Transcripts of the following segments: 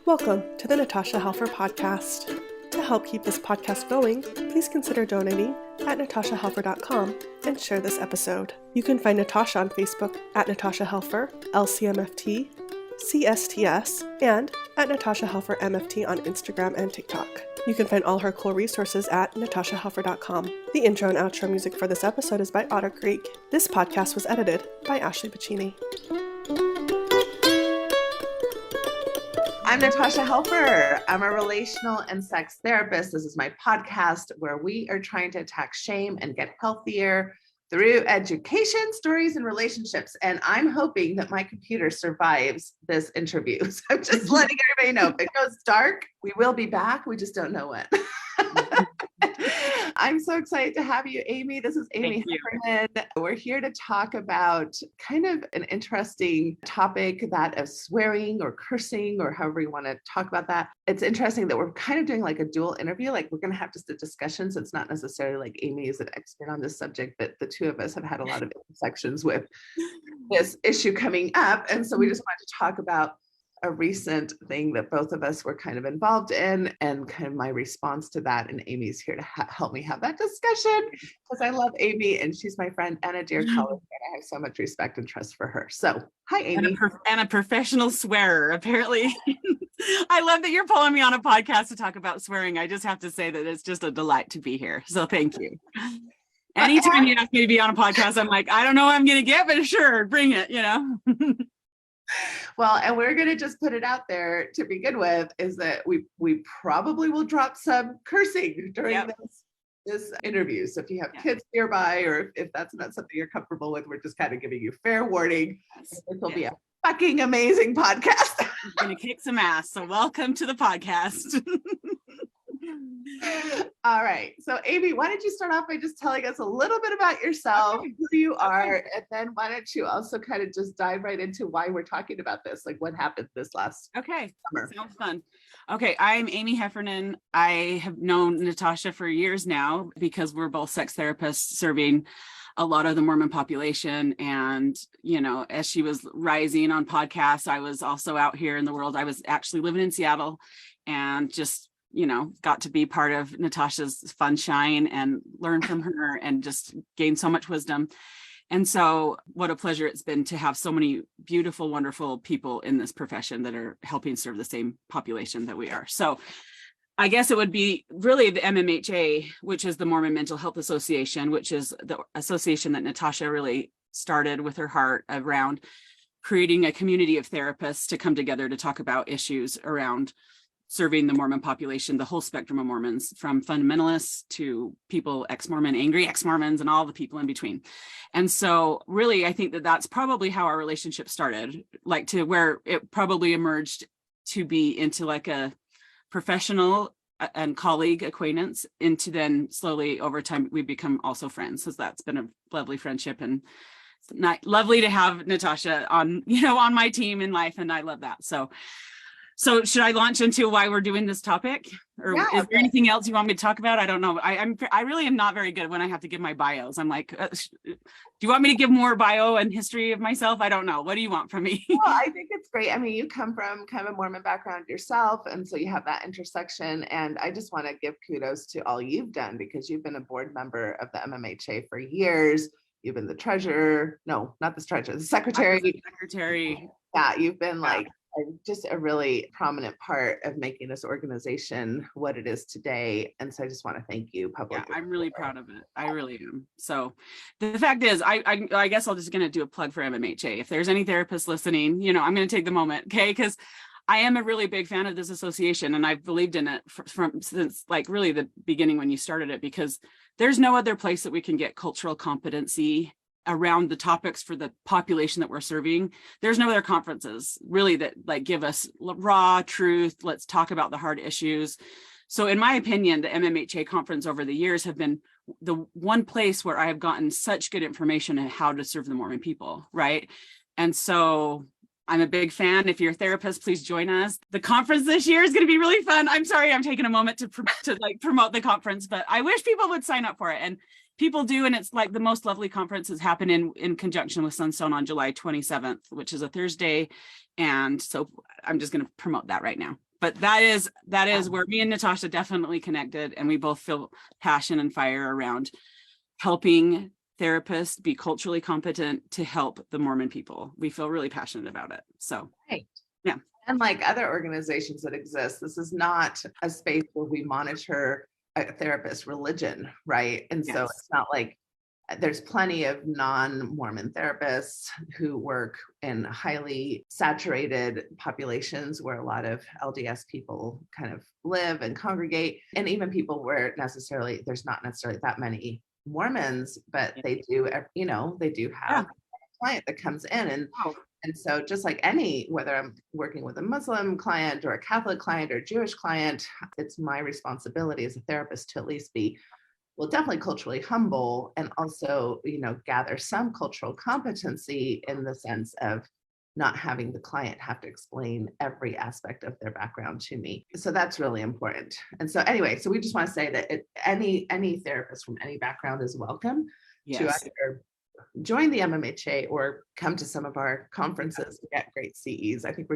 Welcome to the Natasha Helfer Podcast. To help keep this podcast going, please consider donating at natashahelfer.com and share this episode. You can find Natasha on Facebook at Natasha Helfer, LCMFT, CSTS, and at Natasha Helfer MFT on Instagram and TikTok. You can find all her cool resources at natashahelfer.com. The intro and outro music for this episode is by Otter Creek. This podcast was edited by Ashley Pacini. I'm Natasha Helfer. I'm a relational and sex therapist. This is my podcast where we are trying to attack shame and get healthier through education, stories, and relationships. And I'm hoping that my computer survives this interview. So I'm just letting everybody know if it goes dark, we will be back. We just don't know when. I'm so excited to have you, Aimee. This is Aimee Heffernan. We're here to talk about kind of an interesting topic, that of swearing or cursing, or however you want to talk about that. It's interesting that we're kind of doing like a dual interview. Like we're going to have just a discussion. So it's not necessarily like Aimee is an expert on this subject, but the two of us have had a lot of intersections with this issue coming up. And so we just wanted to talk about a recent thing that both of us were kind of involved in and kind of my response to that. And Aimee's here to help me have that discussion because I love Aimee and she's my friend and a dear colleague and I have so much respect and trust for her. So hi, Aimee. And a professional swearer, apparently. I love that you're pulling me on a podcast to talk about swearing. I just have to say that it's just a delight to be here. So thank you. Anytime you ask me to be on a podcast, I'm like, I don't know what I'm going to get, but sure, bring it, you know? Well, and we're going to just put it out there to begin with is that we probably will drop some cursing during this interview. So if you have kids nearby or if that's not something you're comfortable with, we're just kind of giving you fair warning. This will be a fucking amazing podcast. I'm going to kick some ass. So welcome to the podcast. All right. So Aimee, why don't you start off by just telling us a little bit about yourself, who you are, and then why don't you also kind of just dive right into why we're talking about this, like what happened this last summer. Sounds fun. Okay, I'm Aimee Heffernan. I have known Natasha for years now because we're both sex therapists serving a lot of the Mormon population. And, you know, as she was rising on podcasts, I was also out here in the world. I was actually living in Seattle and just got to be part of Natasha's fun shine and learn from her and just gain so much wisdom. And so what a pleasure it's been to have so many beautiful, wonderful people in this profession that are helping serve the same population that we are. So I guess it would be really the MMHA, which is the Mormon Mental Health Association, which is the association that Natasha really started with her heart around creating a community of therapists to come together to talk about issues around serving the Mormon population, the whole spectrum of Mormons, from fundamentalists to people ex-Mormon, angry ex-Mormons, and all the people in between. And so really, I think that that's probably how our relationship started, like to where it probably emerged to be into like a professional and colleague acquaintance, into then slowly over time, we become also friends. So that's been a lovely friendship and lovely to have Natasha on, on my team in life. And I love that. So should I launch into why we're doing this topic, or is there anything else you want me to talk about? I don't know. I really am not very good when I have to give my bios. I'm like, do you want me to give more bio and history of myself? I don't know. What do you want from me? Well, I think it's great. I mean, you come from kind of a Mormon background yourself, and so you have that intersection. And I just want to give kudos to all you've done because you've been a board member of the MMHA for years. You've been the treasurer. No, not the treasurer, the secretary. Yeah, you've been just a really prominent part of making this organization what it is today. And so I just want to thank you publicly. Yeah, I'm really proud of it. I really am. So the fact is, I guess I'm just going to do a plug for MMHA. If there's any therapists listening, I'm going to take the moment, okay? Because I am a really big fan of this association and I've believed in it since like really the beginning when you started it, because there's no other place that we can get cultural competency around the topics for the population that we're serving. There's no other conferences really that like give us raw truth. Let's talk about the hard issues. So in my opinion, the MMHA conference over the years have been the one place where I have gotten such good information on how to serve the Mormon people, right? And so I'm a big fan. If you're a therapist, please join us. The conference this year is going to be really fun. I'm sorry, I'm taking a moment to promote the conference, but I wish people would sign up for it. And people do, and it's like the most lovely conferences happen in conjunction with Sunstone on July 27th, which is a Thursday. And so I'm just going to promote that right now. But that is where me and Natasha definitely connected, and we both feel passion and fire around helping therapists be culturally competent to help the Mormon people. We feel really passionate about it. So, right. Yeah. And like other organizations that exist, this is not a space where we monitor a therapist's religion, right? And so it's not like there's plenty of non-Mormon therapists who work in highly saturated populations where a lot of LDS people kind of live and congregate, and even people where there's not necessarily that many Mormons, but they do, they do have a client that comes in, and so just like whether I'm working with a Muslim client or a Catholic client or a Jewish client, it's my responsibility as a therapist to at least be, well, definitely culturally humble, and also, gather some cultural competency in the sense of not having the client have to explain every aspect of their background to me. So that's really important. And so anyway, so we just want to say that any therapist from any background is welcome to either join the MMHA or come to some of our conferences to get great CEs. I think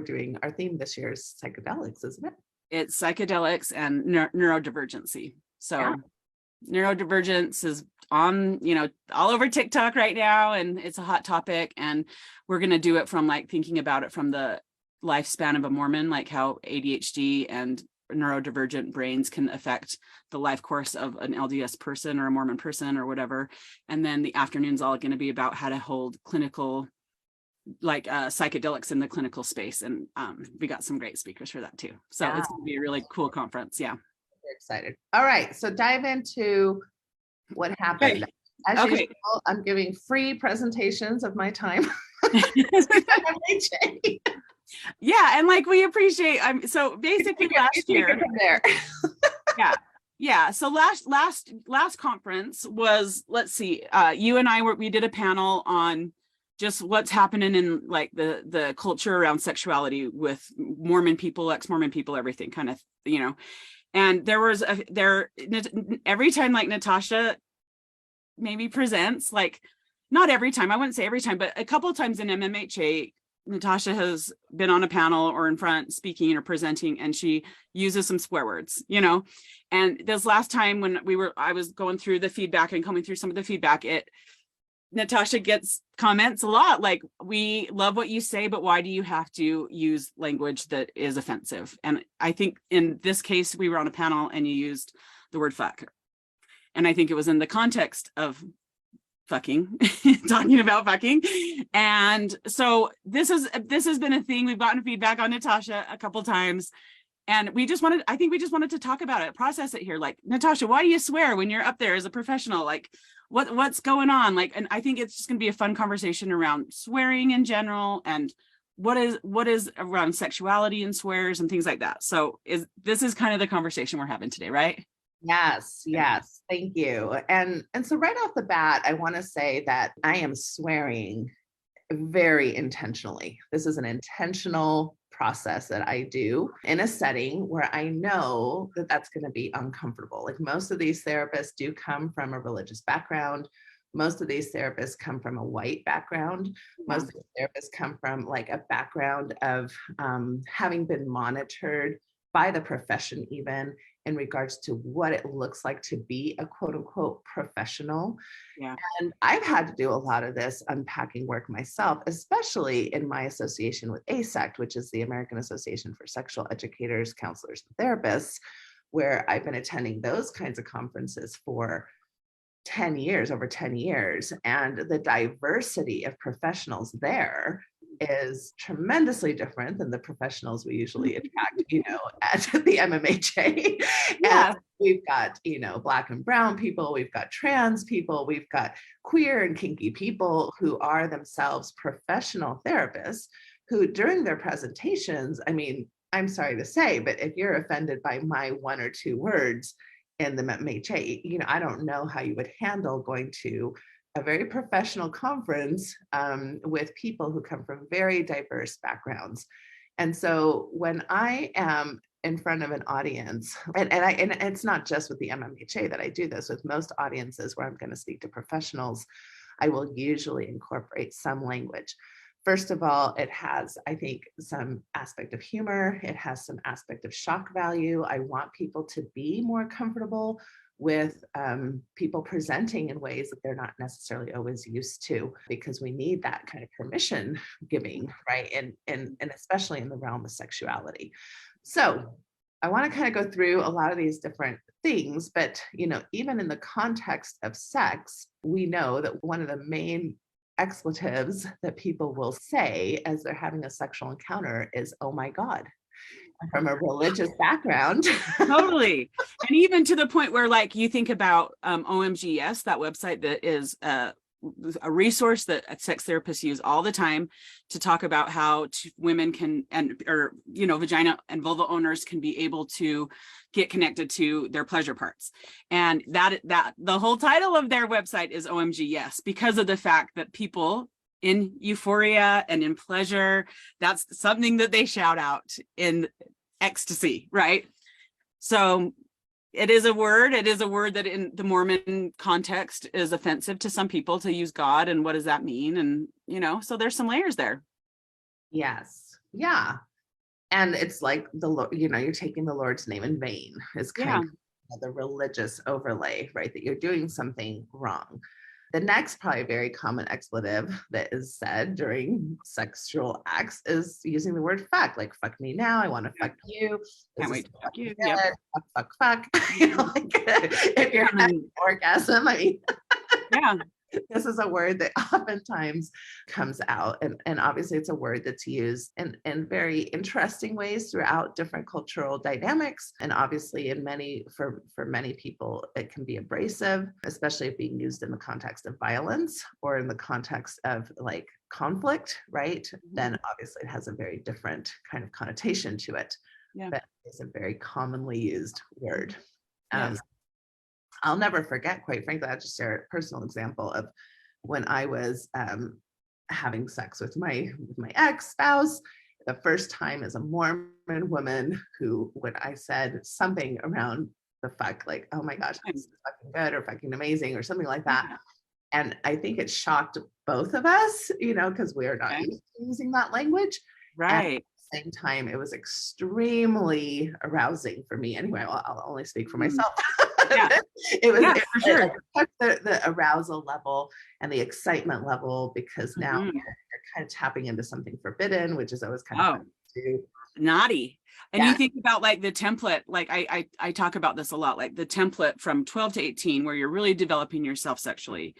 our theme this year is psychedelics, isn't it? It's psychedelics and neurodivergency. So neurodivergence is on, all over TikTok right now, and it's a hot topic, and we're going to do it from like thinking about it from the lifespan of a Mormon, like how ADHD and neurodivergent brains can affect the life course of an LDS person or a Mormon person or whatever. And then the afternoon's all going to be about how to hold clinical, like psychedelics in the clinical space. And we got some great speakers for that too. So it's going to be a really cool conference. Yeah. Excited. All right, so dive into what happened. As usual, I'm giving free presentations of my time. Yeah, and like we appreciate. So basically, last year. Yeah. So last conference was, let's see, you and we did a panel on just what's happening in like the culture around sexuality with Mormon people, ex-Mormon people, everything kind of, And every time like Natasha maybe presents, like not every time, I wouldn't say every time, but a couple of times in MMHA, Natasha has been on a panel or in front speaking or presenting, and she uses some swear words, And this last time when I was going through the feedback and coming through some of the feedback, Natasha gets comments a lot like, we love what you say, but why do you have to use language that is offensive? And I think in this case, we were on a panel and you used the word fuck. And I think it was in the context of fucking, talking about fucking. And so this has been a thing. We've gotten feedback on Natasha a couple times. And we just wanted to talk about it, process it here. Like, Natasha, why do you swear when you're up there as a professional? Like, what's going on? Like, and I think it's just going to be a fun conversation around swearing in general, and what is around sexuality and swears and things like that. So this is kind of the conversation we're having today, right? Yes. Thank you. And so right off the bat, I want to say that I am swearing very intentionally. This is an intentional process that I do in a setting where I know that that's going to be uncomfortable. Like, most of these therapists do come from a religious background. Most of these therapists come from a white background. Most of these therapists come from like a background of having been monitored by the profession, even in regards to what it looks like to be a quote unquote professional. Yeah. And I've had to do a lot of this unpacking work myself, especially in my association with ASECT, which is the American Association for Sexual Educators, Counselors, and Therapists, where I've been attending those kinds of conferences for over 10 years. And the diversity of professionals there is tremendously different than the professionals we usually attract, at the MMHA. Yeah. And we've got, Black and brown people, we've got trans people, we've got queer and kinky people who are themselves professional therapists who, during their presentations, I mean, I'm sorry to say, but if you're offended by my one or two words in the MMHA, I don't know how you would handle going to a very professional conference with people who come from very diverse backgrounds. And so when I am in front of an audience, and it's not just with the MMHA that I do this, with most audiences where I'm going to speak to professionals, I will usually incorporate some language. First of all, it has, I think, some aspect of humor. It has some aspect of shock value. I want people to be more comfortable with people presenting in ways that they're not necessarily always used to, because we need that kind of permission giving, right? And especially in the realm of sexuality. So I want to kind of go through a lot of these different things, but even in the context of sex, we know that one of the main expletives that people will say as they're having a sexual encounter is, "Oh my God," from a religious background. Totally. And even to the point where, like, you think about OMGS, that website that is a resource that sex therapists use all the time to talk about how women can, vagina and vulva owners can be able to get connected to their pleasure parts. And that the whole title of their website is OMG Yes, because of the fact that people in euphoria and in pleasure, that's something that they shout out in ecstasy, right? So it is a word that in the Mormon context is offensive to some people to use God. And what does that mean? And, so there's some layers there. Yes. Yeah. And it's like you're taking the Lord's name in vain is kind of the religious overlay, right? That you're doing something wrong. The next probably very common expletive that is said during sexual acts is using the word fuck, like fuck me now, I want to fuck you. Can't wait to fuck you. Yep. Fuck. If you're having an orgasm, I mean, yeah. This is a word that oftentimes comes out, and obviously it's a word that's used in very interesting ways throughout different cultural dynamics. And obviously for many people, it can be abrasive, especially if being used in the context of violence or in the context of like conflict, right? Then obviously it has a very different kind of connotation to it. Yeah. But it's a very commonly used word. Yes. I'll never forget, quite frankly, I'll just share a personal example of when I was having sex with my ex-spouse, the first time as a Mormon woman who, when I said something around the fuck, like, oh my gosh, this is fucking good or fucking amazing or something like that. And I think it shocked both of us, because we're not used to using that language. Right. Same time, it was extremely arousing for me. Anyway, I'll only speak for myself. Yeah. It was for sure. The arousal level and the excitement level, because now you're kind of tapping into something forbidden, which is always kind of fun to do. Naughty. And you think about like the template, like I talk about this a lot, like the template from 12 to 18, where you're really developing yourself sexually,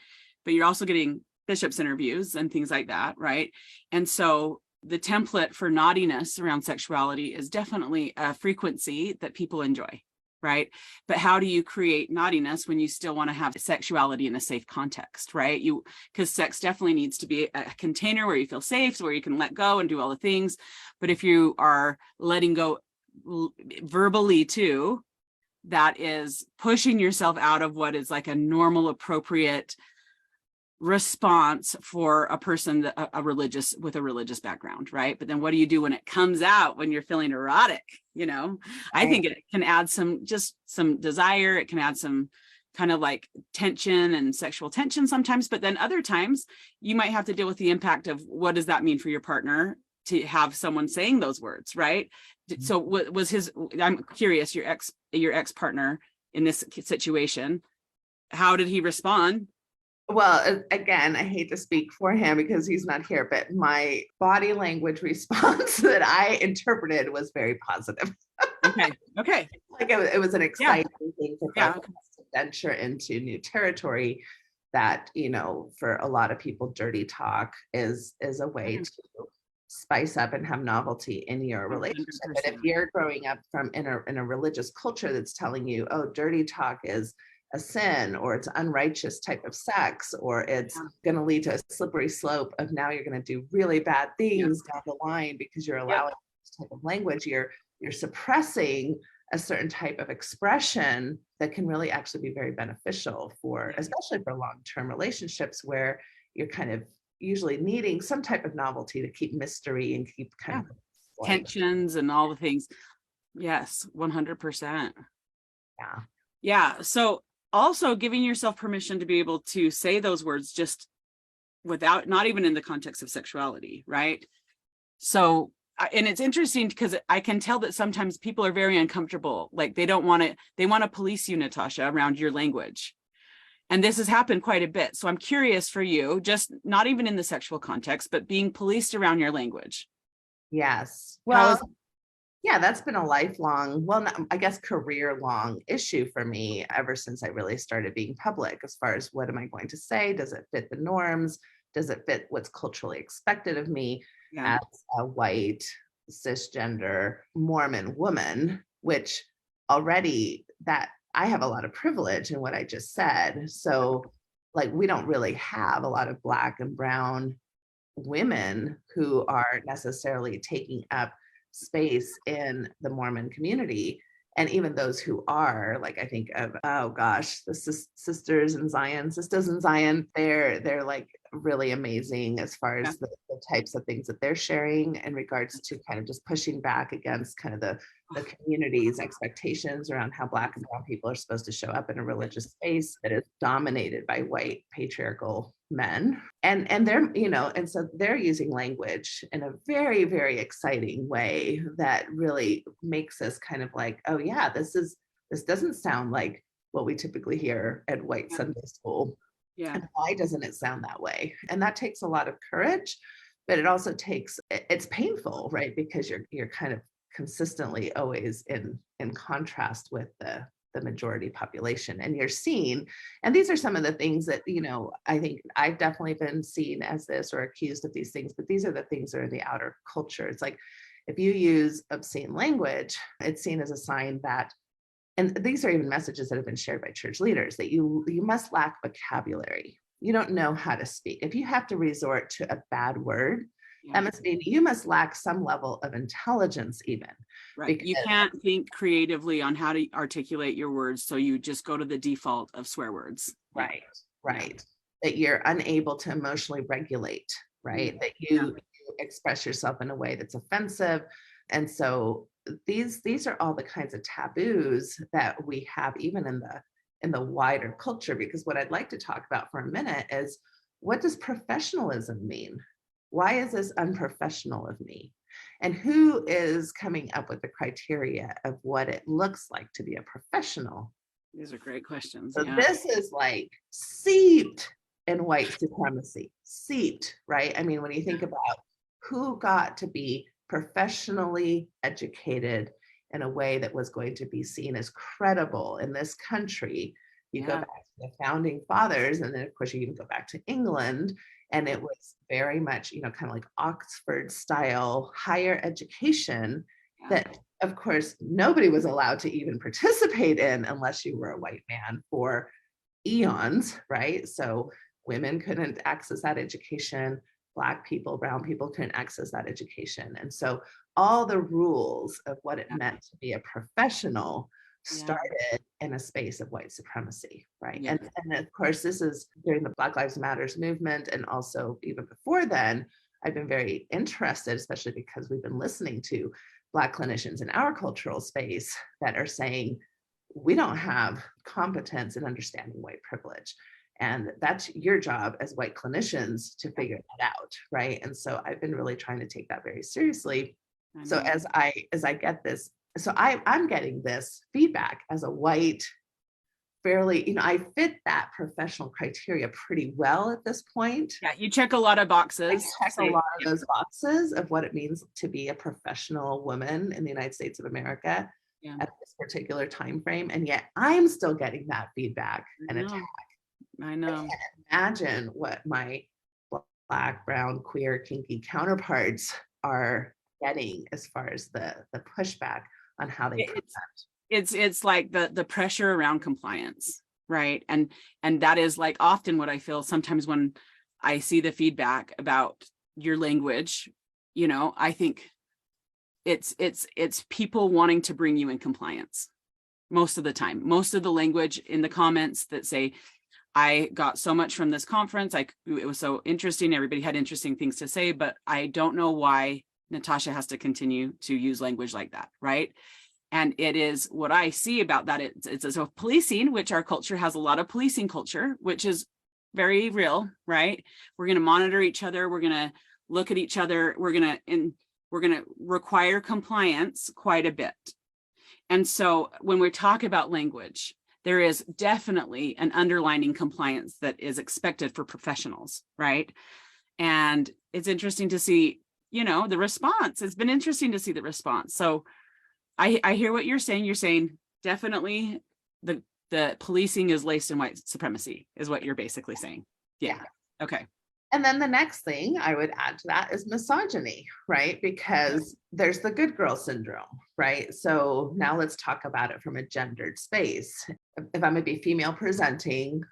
but you're also getting bishop's interviews and things like that, right? And so the template for naughtiness around sexuality is definitely a frequency that people enjoy, right? But how do you create naughtiness when you still want to have sexuality in a safe context, right? Because sex definitely needs to be a container where you feel safe, where you can let go and do all the things. But if you are letting go verbally too, that is pushing yourself out of what is like a normal, appropriate response for a person that with a religious background, right? But then what do you do when it comes out, when you're feeling erotic? I think it can add some desire. It can add some kind of like tension and sexual tension sometimes, but then other times you might have to deal with the impact of what does that mean for your partner to have someone saying those words, right? So what was I'm curious, your ex partner in this situation, how did he respond? Well, again, I hate to speak for him because he's not here, but my body language response that I interpreted was very positive. Okay. Like it was an exciting thing for both of us to venture into new territory that, for a lot of people, dirty talk is a way to spice up and have novelty in your relationship. 100%. But if you're growing up in a religious culture that's telling you, oh, dirty talk is a sin, or it's unrighteous type of sex, or it's going to lead to a slippery slope of now you're going to do really bad things down the line because you're allowing this type of language, you're suppressing a certain type of expression that can really actually be very beneficial especially for long-term relationships where you're kind of usually needing some type of novelty to keep mystery and keep kind of tensions and all the things. Yes, 100%. Yeah. So also giving yourself permission to be able to say those words just without, not even in the context of sexuality, right? So, and it's interesting because I can tell that sometimes people are very uncomfortable. Like they want to police you, Natasha, around your language. And this has happened quite a bit. So I'm curious for you, just not even in the sexual context, but being policed around your language. Yes. Well, yeah, that's been a lifelong, well, I guess career-long issue for me ever since I really started being public, as far as what am I going to say? Does it fit the norms? Does it fit what's culturally expected of me as a white, cisgender Mormon woman, which already that I have a lot of privilege in what I just said. So like, we don't really have a lot of Black and brown women who are necessarily taking up space in the Mormon community. And even those who are, like, I think of, oh gosh, the sisters in Zion, they're like really amazing as far as the types of things that they're sharing in regards to kind of just pushing back against kind of the community's expectations around how Black and brown people are supposed to show up in a religious space that is dominated by white patriarchal men. And they're, you know, and so they're using language in a very, very exciting way that really makes us kind of like, oh yeah, this doesn't sound like what we typically hear at white Sunday school. Yeah. And why doesn't it sound that way? And that takes a lot of courage, but it also takes, it's painful, right? Because you're kind of consistently always in contrast with the majority population, and you're seen. And these are some of the things that, you know, I think I've definitely been seen as this or accused of these things, but these are the things that are in the outer culture. It's like, if you use obscene language, it's seen as a sign that, and these are even messages that have been shared by church leaders, that you must lack vocabulary. You don't know how to speak. If you have to resort to a bad word, that must mean you must lack some level of intelligence even. Right. You can't think creatively on how to articulate your words, so you just go to the default of swear words. Right. That you're unable to emotionally regulate, right? That you express yourself in a way that's offensive. And so these are all the kinds of taboos that we have even in the wider culture. Because what I'd like to talk about for a minute is, what does professionalism mean? Why is this unprofessional of me? And who is coming up with the criteria of what it looks like to be a professional? These are great questions. So this is like seeped in white supremacy, right? I mean, when you think about who got to be professionally educated in a way that was going to be seen as credible in this country, you go back to the founding fathers, and then of course you even go back to England. And it was very much, you know, kind of like Oxford style higher education that, of course, nobody was allowed to even participate in unless you were a white man for eons, right? So women couldn't access that education. Black people, brown people couldn't access that education. And so all the rules of what it meant to be a professional started in a space of white supremacy, right? And of course, this is during the Black Lives Matters movement, and also even before then, I've been very interested, especially because we've been listening to Black clinicians in our cultural space that are saying, we don't have competence in understanding white privilege. And that's your job as white clinicians to figure that out, right? And so I've been really trying to take that very seriously. So as I get this, so I'm getting this feedback as a white, fairly, you know, I fit that professional criteria pretty well at this point. Yeah, you check a lot of boxes. I check a lot of those boxes of what it means to be a professional woman in the United States of America at this particular time frame. And yet I'm still getting that feedback and attack. I know. I can't imagine what my Black, brown, queer, kinky counterparts are getting as far as the pushback on how they present. It's like the pressure around compliance, right? And that is like often what I feel sometimes when I see the feedback about your language. You know, I think it's people wanting to bring you in compliance most of the time. Most of the language in the comments that say, I got so much from this conference, it was so interesting, everybody had interesting things to say, but I don't know why Natasha has to continue to use language like that, right? And it is what I see about that. It's a policing, which our culture has a lot of policing culture, which is very real, right? We're going to monitor each other. We're going to look at each other. We're going to require compliance quite a bit. And so when we talk about language, there is definitely an underlining compliance that is expected for professionals, right? And it's interesting to see, the response. It's been interesting to see the response. So I hear what you're saying. You're saying definitely the policing is laced in white supremacy is what you're basically saying. Yeah. Okay. And then the next thing I would add to that is misogyny, right? Because there's the good girl syndrome, right? So now let's talk about it from a gendered space. If I'm going to be female presenting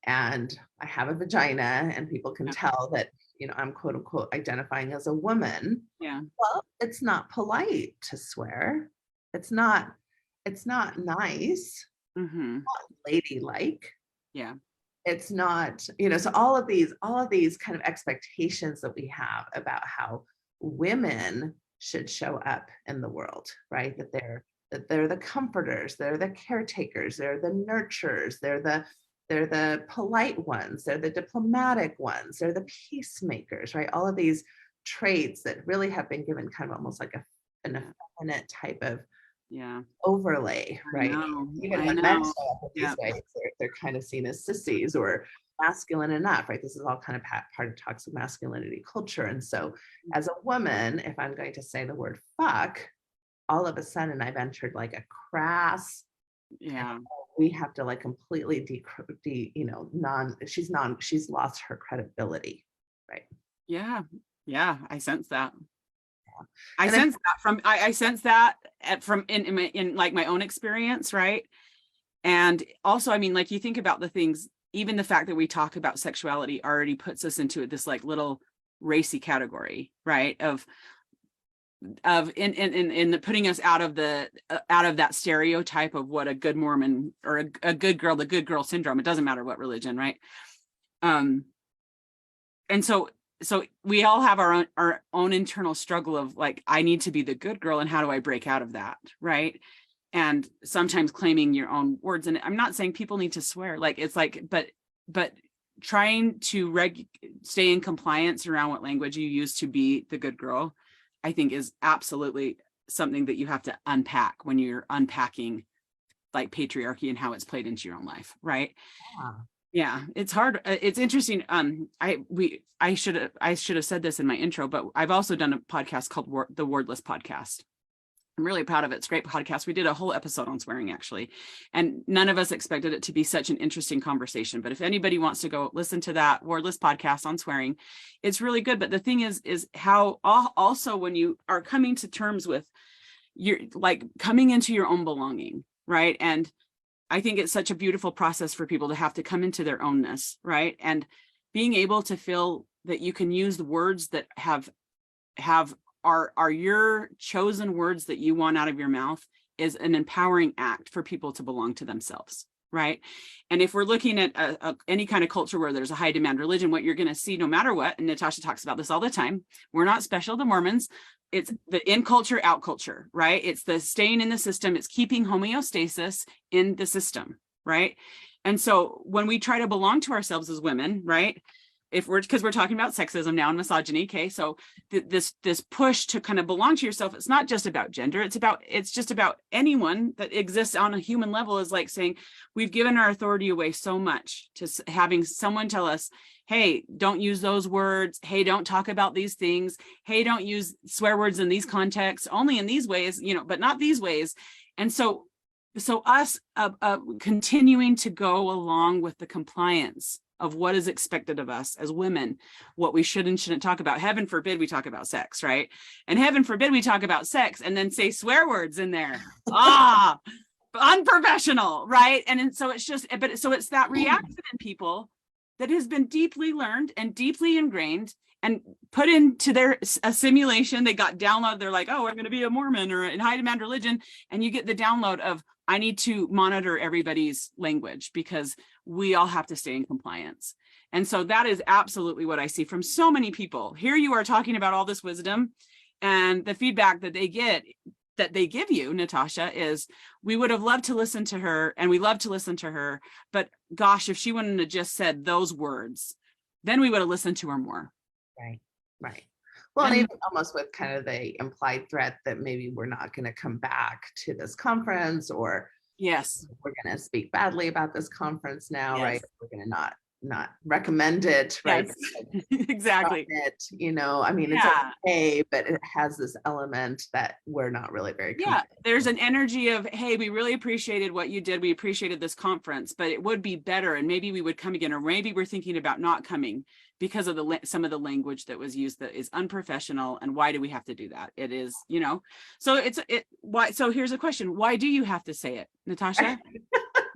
and I have a vagina and people can tell that, I'm quote unquote identifying as a woman. Yeah. Well, it's not polite to swear. It's not nice. Mm-hmm. Not ladylike. Yeah. It's not, so all of these kind of expectations that we have about how women should show up in the world, right? That they're the comforters, they're the caretakers, they're the nurturers, they're the polite ones, they're the diplomatic ones, they're the peacemakers, right? All of these traits that really have been given kind of almost like an effeminate type of overlay, right? Even when men show up in these ways, they're kind of seen as sissies or masculine enough, right? This is all kind of part of toxic masculinity culture. And so as a woman, if I'm going to say the word fuck, all of a sudden I've entered like a crass, we have to like completely she's lost her credibility, right? Yeah. I sense that. I sense that from in like my own experience, right? And also, I mean, like you think about the things, even the fact that we talk about sexuality already puts us into this like little racy category, right? Of in putting us out of that stereotype of what a good Mormon or a good girl, the good girl syndrome. It doesn't matter what religion, right? And so we all have our own internal struggle of like, I need to be the good girl, and how do I break out of that, right? And sometimes claiming your own words. And I'm not saying people need to swear, like it's like, but trying to stay in compliance around what language you use to be the good girl, I think is absolutely something that you have to unpack when you're unpacking like patriarchy and how it's played into your own life, right? Yeah, it's hard. It's interesting. I should have said this in my intro, but I've also done a podcast called the Wordless Podcast. I'm really proud of it. It's a great podcast. We did a whole episode on swearing, actually, and none of us expected it to be such an interesting conversation. But if anybody wants to go listen to that Wordless Podcast on swearing, it's really good. But the thing is how also when you are coming to terms with you're like coming into your own belonging, right? And I think it's such a beautiful process for people to have to come into their ownness, right? And being able to feel that you can use the words that are your chosen words that you want out of your mouth is an empowering act for people to belong to themselves, right? And if we're looking at any kind of culture where there's a high demand religion, what you're going to see no matter what, and Natasha talks about this all the time, we're not special to Mormons. It's the in culture, out culture, right? It's the staying in the system. It's keeping homeostasis in the system, right? And so when we try to belong to ourselves as women, right? Because we're talking about sexism now and misogyny, okay? So this push to kind of belong to yourself, it's not just about gender. It's just about anyone that exists on a human level is like saying, we've given our authority away so much to having someone tell us, hey, don't use those words. Hey, don't talk about these things. Hey, don't use swear words in these contexts, only in these ways, but not these ways. And so us continuing to go along with the compliance of what is expected of us as women, what we should and shouldn't talk about. Heaven forbid we talk about sex, right? And heaven forbid we talk about sex and then say swear words in there. Unprofessional, right? And so it's that reaction in people that has been deeply learned and deeply ingrained and put into a simulation. They got downloaded. They're like, oh, I'm going to be a Mormon or in high demand religion. And you get the download of, I need to monitor everybody's language because we all have to stay in compliance. And so that is absolutely what I see from so many people. Here you are talking about all this wisdom, and the feedback that they get that they give you, Natasha, is we would have loved to listen to her, and we love to listen to her, but gosh, if she wouldn't have just said those words, then we would have listened to her more. Right. Well, and even almost with kind of the implied threat that maybe we're not going to come back to this conference, or yes, we're going to speak badly about this conference now, yes. right? We're going to not recommend it, right? Yes. Exactly. I mean, it's okay, but it has this element that we're not really very there's an energy of, hey, we really appreciated what you did, we appreciated this conference, but it would be better, and maybe we would come again, or maybe we're thinking about not coming because of some of the language that was used that is unprofessional. And why do we have to do that? It is, so why? So here's a question: why do you have to say it, Natasha?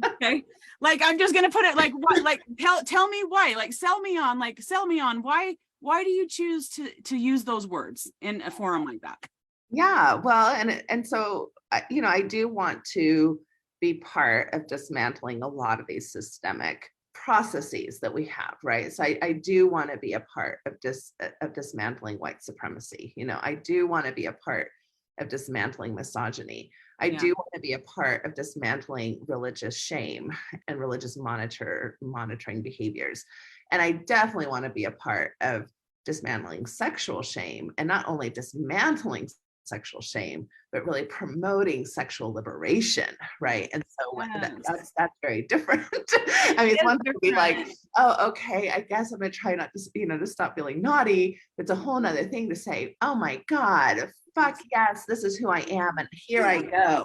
Okay, like, I'm just gonna put it like, what? Like, tell me why. Like, sell me on. Why do you choose to use those words in a forum like that? Yeah, well, and so I do want to be part of dismantling a lot of these systemic processes that we have, right? So I do want to be a part of dismantling white supremacy. I do want to be a part of dismantling misogyny. I do want to be a part of dismantling religious shame and religious monitoring behaviors. And I definitely want to be a part of dismantling sexual shame, and not only dismantling sexual shame, but really promoting sexual liberation, right? And so that's very different. I mean, it's one thing to be like, oh, okay, I guess I'm gonna try not to, to stop feeling naughty. It's a whole nother thing to say, oh my God, fuck yes, this is who I am, and here I go,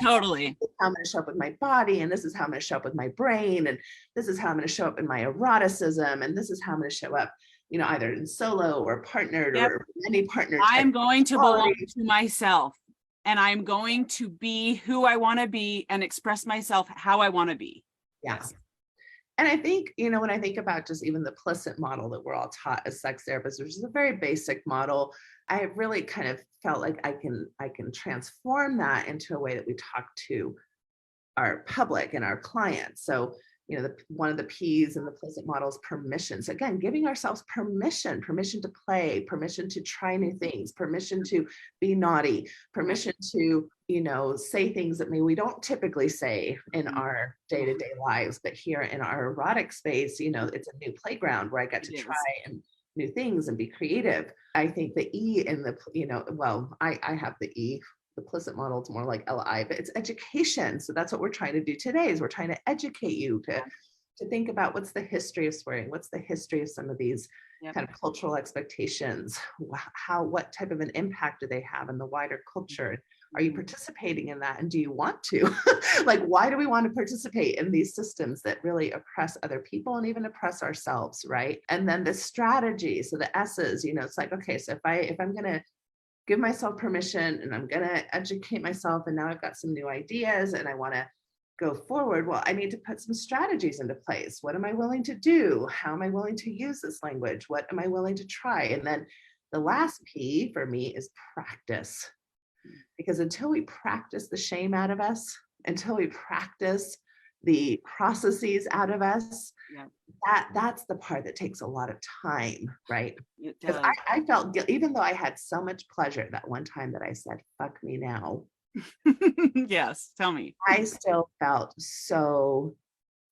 Totally. This is how I'm gonna show up with my body, and this is how I'm gonna show up with my brain, and this is how I'm gonna show up in my eroticism, and this is how I'm gonna show up, either in solo or partnered or any partner. I'm going to belong to myself, and I'm going to be who I want to be and express myself how I want to be. Yes. And I think, when I think about just even the implicit model that we're all taught as sex therapists, which is a very basic model, I have really kind of felt like I can transform that into a way that we talk to our public and our clients. So, one of the P's in the implicit model is permission. So again, giving ourselves permission to play, permission to try new things, permission to be naughty, permission to, say things that maybe we don't typically say in our day-to-day lives, but here in our erotic space, it's a new playground where I get to try new things and be creative. I think the E in the, I have the E. The implicit model, it's more like LI, but it's education. So that's what we're trying to do today, is we're trying to educate you to think about what's the history of swearing, what's the history of some of these kind of cultural expectations, what type of an impact do they have in the wider culture? Are you participating in that? And do you want to? Like, why do we want to participate in these systems that really oppress other people and even oppress ourselves, right? And then the strategy, so the S's, it's like, okay, so if I'm going to give myself permission and I'm going to educate myself, and now I've got some new ideas and I want to go forward, well, I need to put some strategies into place. What am I willing to do? How am I willing to use this language? What am I willing to try? And then the last P for me is practice. Because until we practice the shame out of us, until we practice the processes out of us, that's the part that takes a lot of time, right? Because I felt, even though I had so much pleasure that one time that I said, fuck me now. Yes, tell me. I still felt so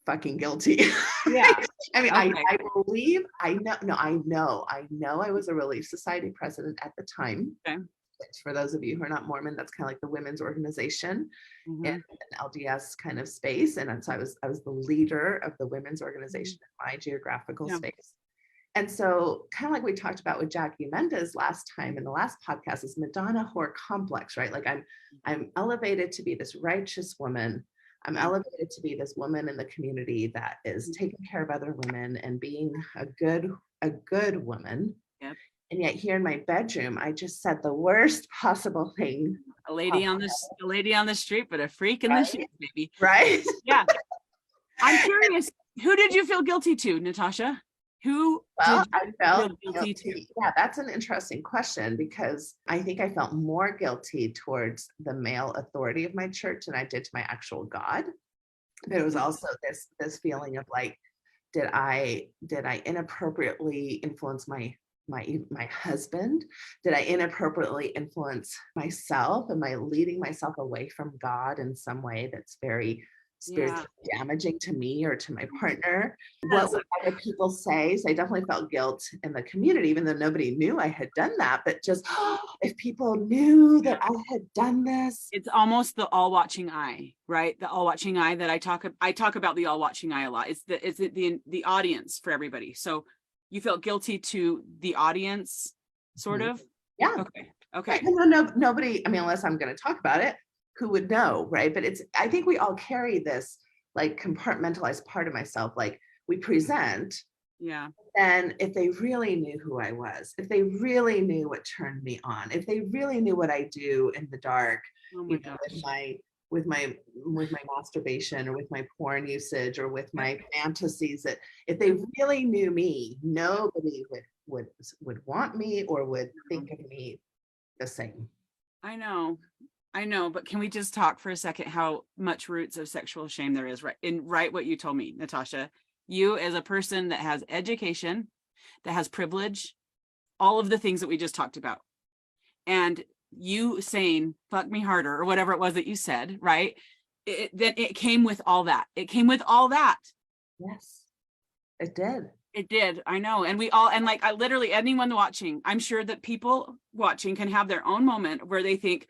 fucking guilty. Yeah. I mean, okay. I believe, I know I was a Relief Society president at the time. Okay. For those of you who are not Mormon, that's kind of like the women's organization in an LDS kind of space. And so I was the leader of the women's organization in my geographical space. And so kind of like we talked about with Jackie Mendez last time in the last podcast, is Madonna whore complex, right? Like I'm elevated to be this righteous woman. I'm elevated to be this woman in the community that is taking care of other women and being a good woman. Yep. And yet here in my bedroom, I just said the worst possible thing. A lady on the street, but a freak in the sheets, baby. Right? Yeah. I'm curious, who did you feel guilty to, Natasha? I felt guilty to? Yeah, that's an interesting question, because I think I felt more guilty towards the male authority of my church than I did to my actual God. But it was also this feeling of like, did I inappropriately influence my my husband? Did I inappropriately influence myself? Am I leading myself away from God in some way that's very spiritually damaging to me or to my partner? What would other people say? So I definitely felt guilt in the community, even though nobody knew I had done that. But just if people knew that I had done this. It's almost the all-watching eye, right? The all-watching eye that I talk about the all-watching eye a lot. It's the audience for everybody. So you felt guilty to the audience, sort of? Yeah. Okay. No, nobody, I mean, unless I'm going to talk about it, who would know, right? But I think we all carry this like compartmentalized part of myself, like we present. Yeah. And if they really knew who I was, if they really knew what turned me on, if they really knew what I do in the dark, with my masturbation or with my porn usage or with my fantasies, that if they really knew me, nobody would want me or would think of me the same. I know, but can we just talk for a second how much roots of sexual shame there is, right what you told me, Natasha? You as a person that has education, that has privilege, all of the things that we just talked about, and you saying fuck me harder or whatever it was that you said, right? It came with all that. It came with all that. Yes, it did. It did. I know. And I literally, anyone watching, I'm sure that people watching can have their own moment where they think,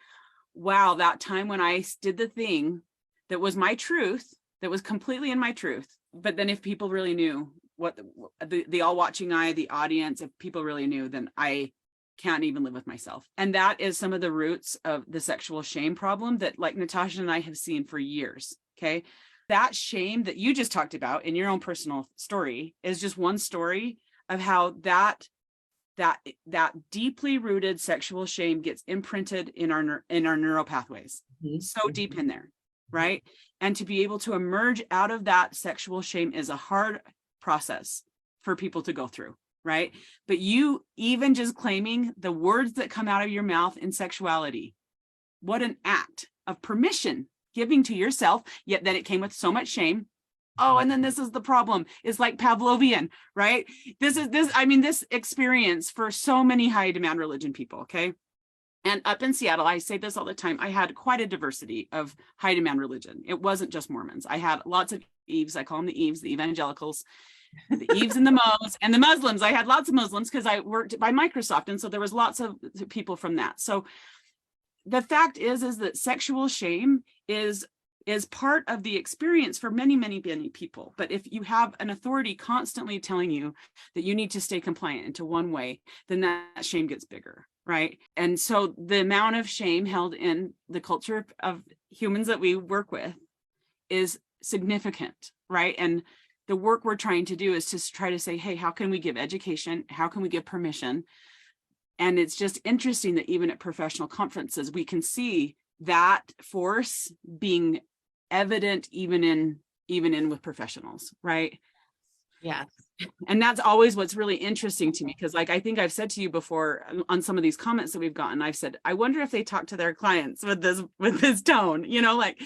wow, that time when I did the thing that was my truth, that was completely in my truth. But then if people really knew what the all watching eye, the audience, if people really knew, then I can't even live with myself. And that is some of the roots of the sexual shame problem that like Natasha and I have seen for years. Okay. That shame that you just talked about in your own personal story is just one story of how that deeply rooted sexual shame gets imprinted in our neural pathways, so deep in there, right? And to be able to emerge out of that sexual shame is a hard process for people to go through, right? But you even just claiming the words that come out of your mouth in sexuality, what an act of permission giving to yourself, yet then it came with so much shame. Oh, and then this is the problem. It's like Pavlovian, right? This experience for so many high demand religion people, okay? And up in Seattle, I say this all the time, I had quite a diversity of high demand religion. It wasn't just Mormons. I had lots of Eves. I call them the Eves, the evangelicals, the Eves and the Mo's, and the Muslims. I had lots of Muslims because I worked by Microsoft. And so there was lots of people from that. So the fact is that sexual shame is part of the experience for many, many, many people. But if you have an authority constantly telling you that you need to stay compliant into one way, then that shame gets bigger, right? And so the amount of shame held in the culture of humans that we work with is significant, right? And the work we're trying to do is to try to say, hey, how can we give education? How can we give permission? And it's just interesting that even at professional conferences, we can see that force being evident even in with professionals, right? Yes. And that's always what's really interesting to me, because like I think I've said to you before on some of these comments that we've gotten, I've said, I wonder if they talk to their clients with this tone, like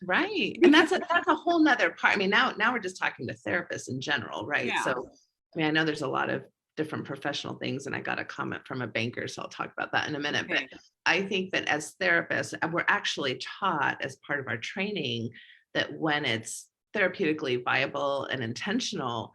right. And that's a whole nother part. I mean, now we're just talking to therapists in general, right? Yeah. So I mean, I know there's a lot of different professional things, and I got a comment from a banker, so I'll talk about that in a minute. Okay. But I think that as therapists, we're actually taught as part of our training that when it's therapeutically viable and intentional,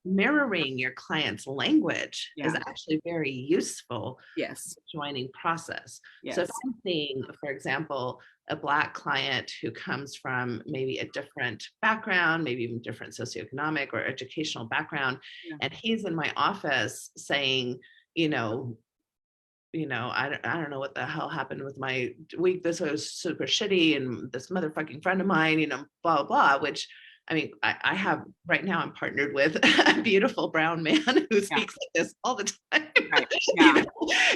mirroring your client's language is actually very useful. Yes. Joining process. Yes. So if I'm seeing, for example, a Black client who comes from maybe a different background, maybe even different socioeconomic or educational background, and he's in my office saying, I don't know what the hell happened with my week. This was super shitty, and this motherfucking friend of mine, blah, blah, blah, which, I mean, I have right now, I'm partnered with a beautiful brown man who speaks like this all the time. Right. Yeah.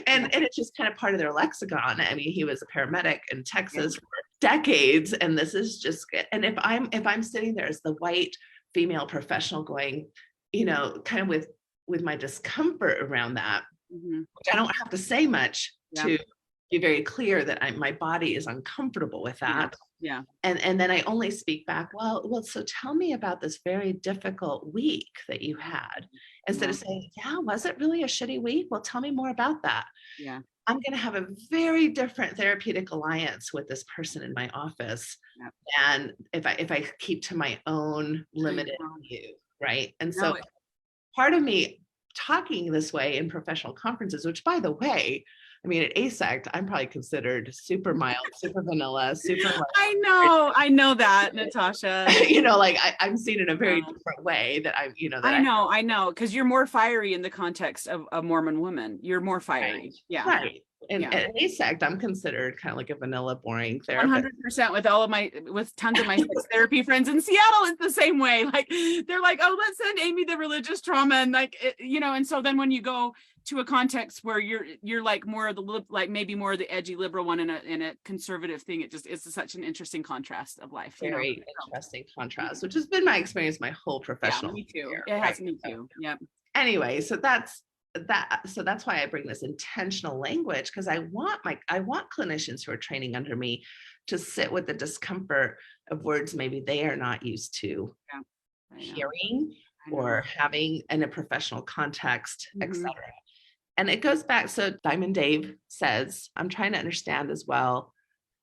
And it's just kind of part of their lexicon. I mean, he was a paramedic in Texas for decades, and this is just, and if I'm sitting there as the white female professional going, kind of with my discomfort around that, which I don't have to say much to, be very clear that my body is uncomfortable with that. Yeah. And then I only speak back, well, so tell me about this very difficult week that you had. Instead of saying, yeah, was it really a shitty week? Well, tell me more about that. Yeah. I'm going to have a very different therapeutic alliance with this person in my office. Yep. And if I keep to my own limited view, right? And so part of me talking this way in professional conferences, which by the way, I mean, at ASECT, I'm probably considered super mild, super vanilla, super. I know that, Natasha. Like I'm seen in a very different way that I'm, I know, because you're more fiery in the context of a Mormon woman. You're more fiery. Right. Yeah. Right. And at ASECT, I'm considered kind of like a vanilla, boring therapist. 100% with tons of my sex therapy friends in Seattle. It's the same way. Like they're like, oh, let's send Aimee the religious trauma, and and so then when you go to a context where you're like more of the maybe more of the edgy liberal one in a conservative thing, it's such an interesting contrast of life. Very interesting contrast, which has been my experience my whole professional me too. career. It has me too. Yep. Anyway, so that's why I bring this intentional language, because I want clinicians who are training under me to sit with the discomfort of words maybe they are not used to hearing or having in a professional context, etc. And it goes back. So Diamond Dave says, I'm trying to understand as well.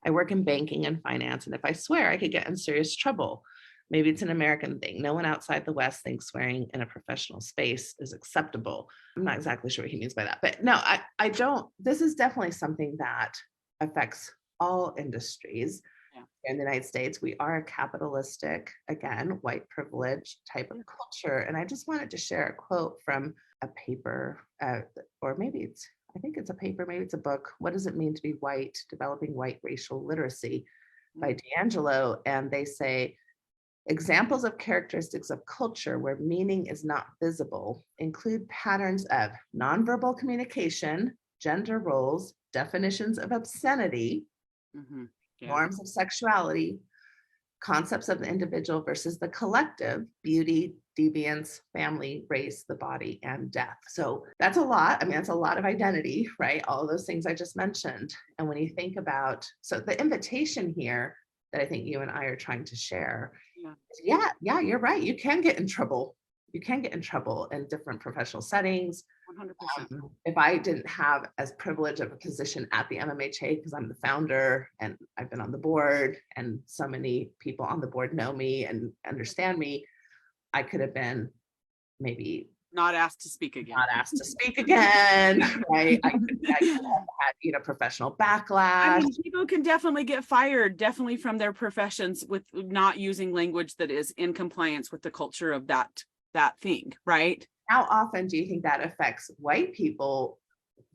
I work in banking and finance, and if I swear, I could get in serious trouble. Maybe it's an American thing. No one outside the West thinks swearing in a professional space is acceptable. I'm not exactly sure what he means by that, but no, I don't. This is definitely something that affects all industries. In the United States, we are a capitalistic, again, white privilege type of culture. And I just wanted to share a quote from a paper, or maybe I think it's a paper, maybe it's a book. What does it mean to be white? Developing White Racial Literacy by D'Angelo. And they say, examples of characteristics of culture where meaning is not visible include patterns of nonverbal communication, gender roles, definitions of obscenity, norms of sexuality, concepts of the individual versus the collective, beauty, deviance, family, race, the body, and death. So that's a lot. I mean, that's a lot of identity, right? All of those things I just mentioned. And when you think about, so the invitation here that I think you and I are trying to share, you're right. You can get in trouble. You can get in trouble in different professional settings. 100%. If I didn't have as privileged of a position at the MMHA, because I'm the founder and I've been on the board and so many people on the board know me and understand me, I could have been maybe not asked to speak again. Right? I could have had, professional backlash. I mean, people can definitely get fired, definitely from their professions with not using language that is in compliance with the culture of that thing, right? How often do you think that affects white people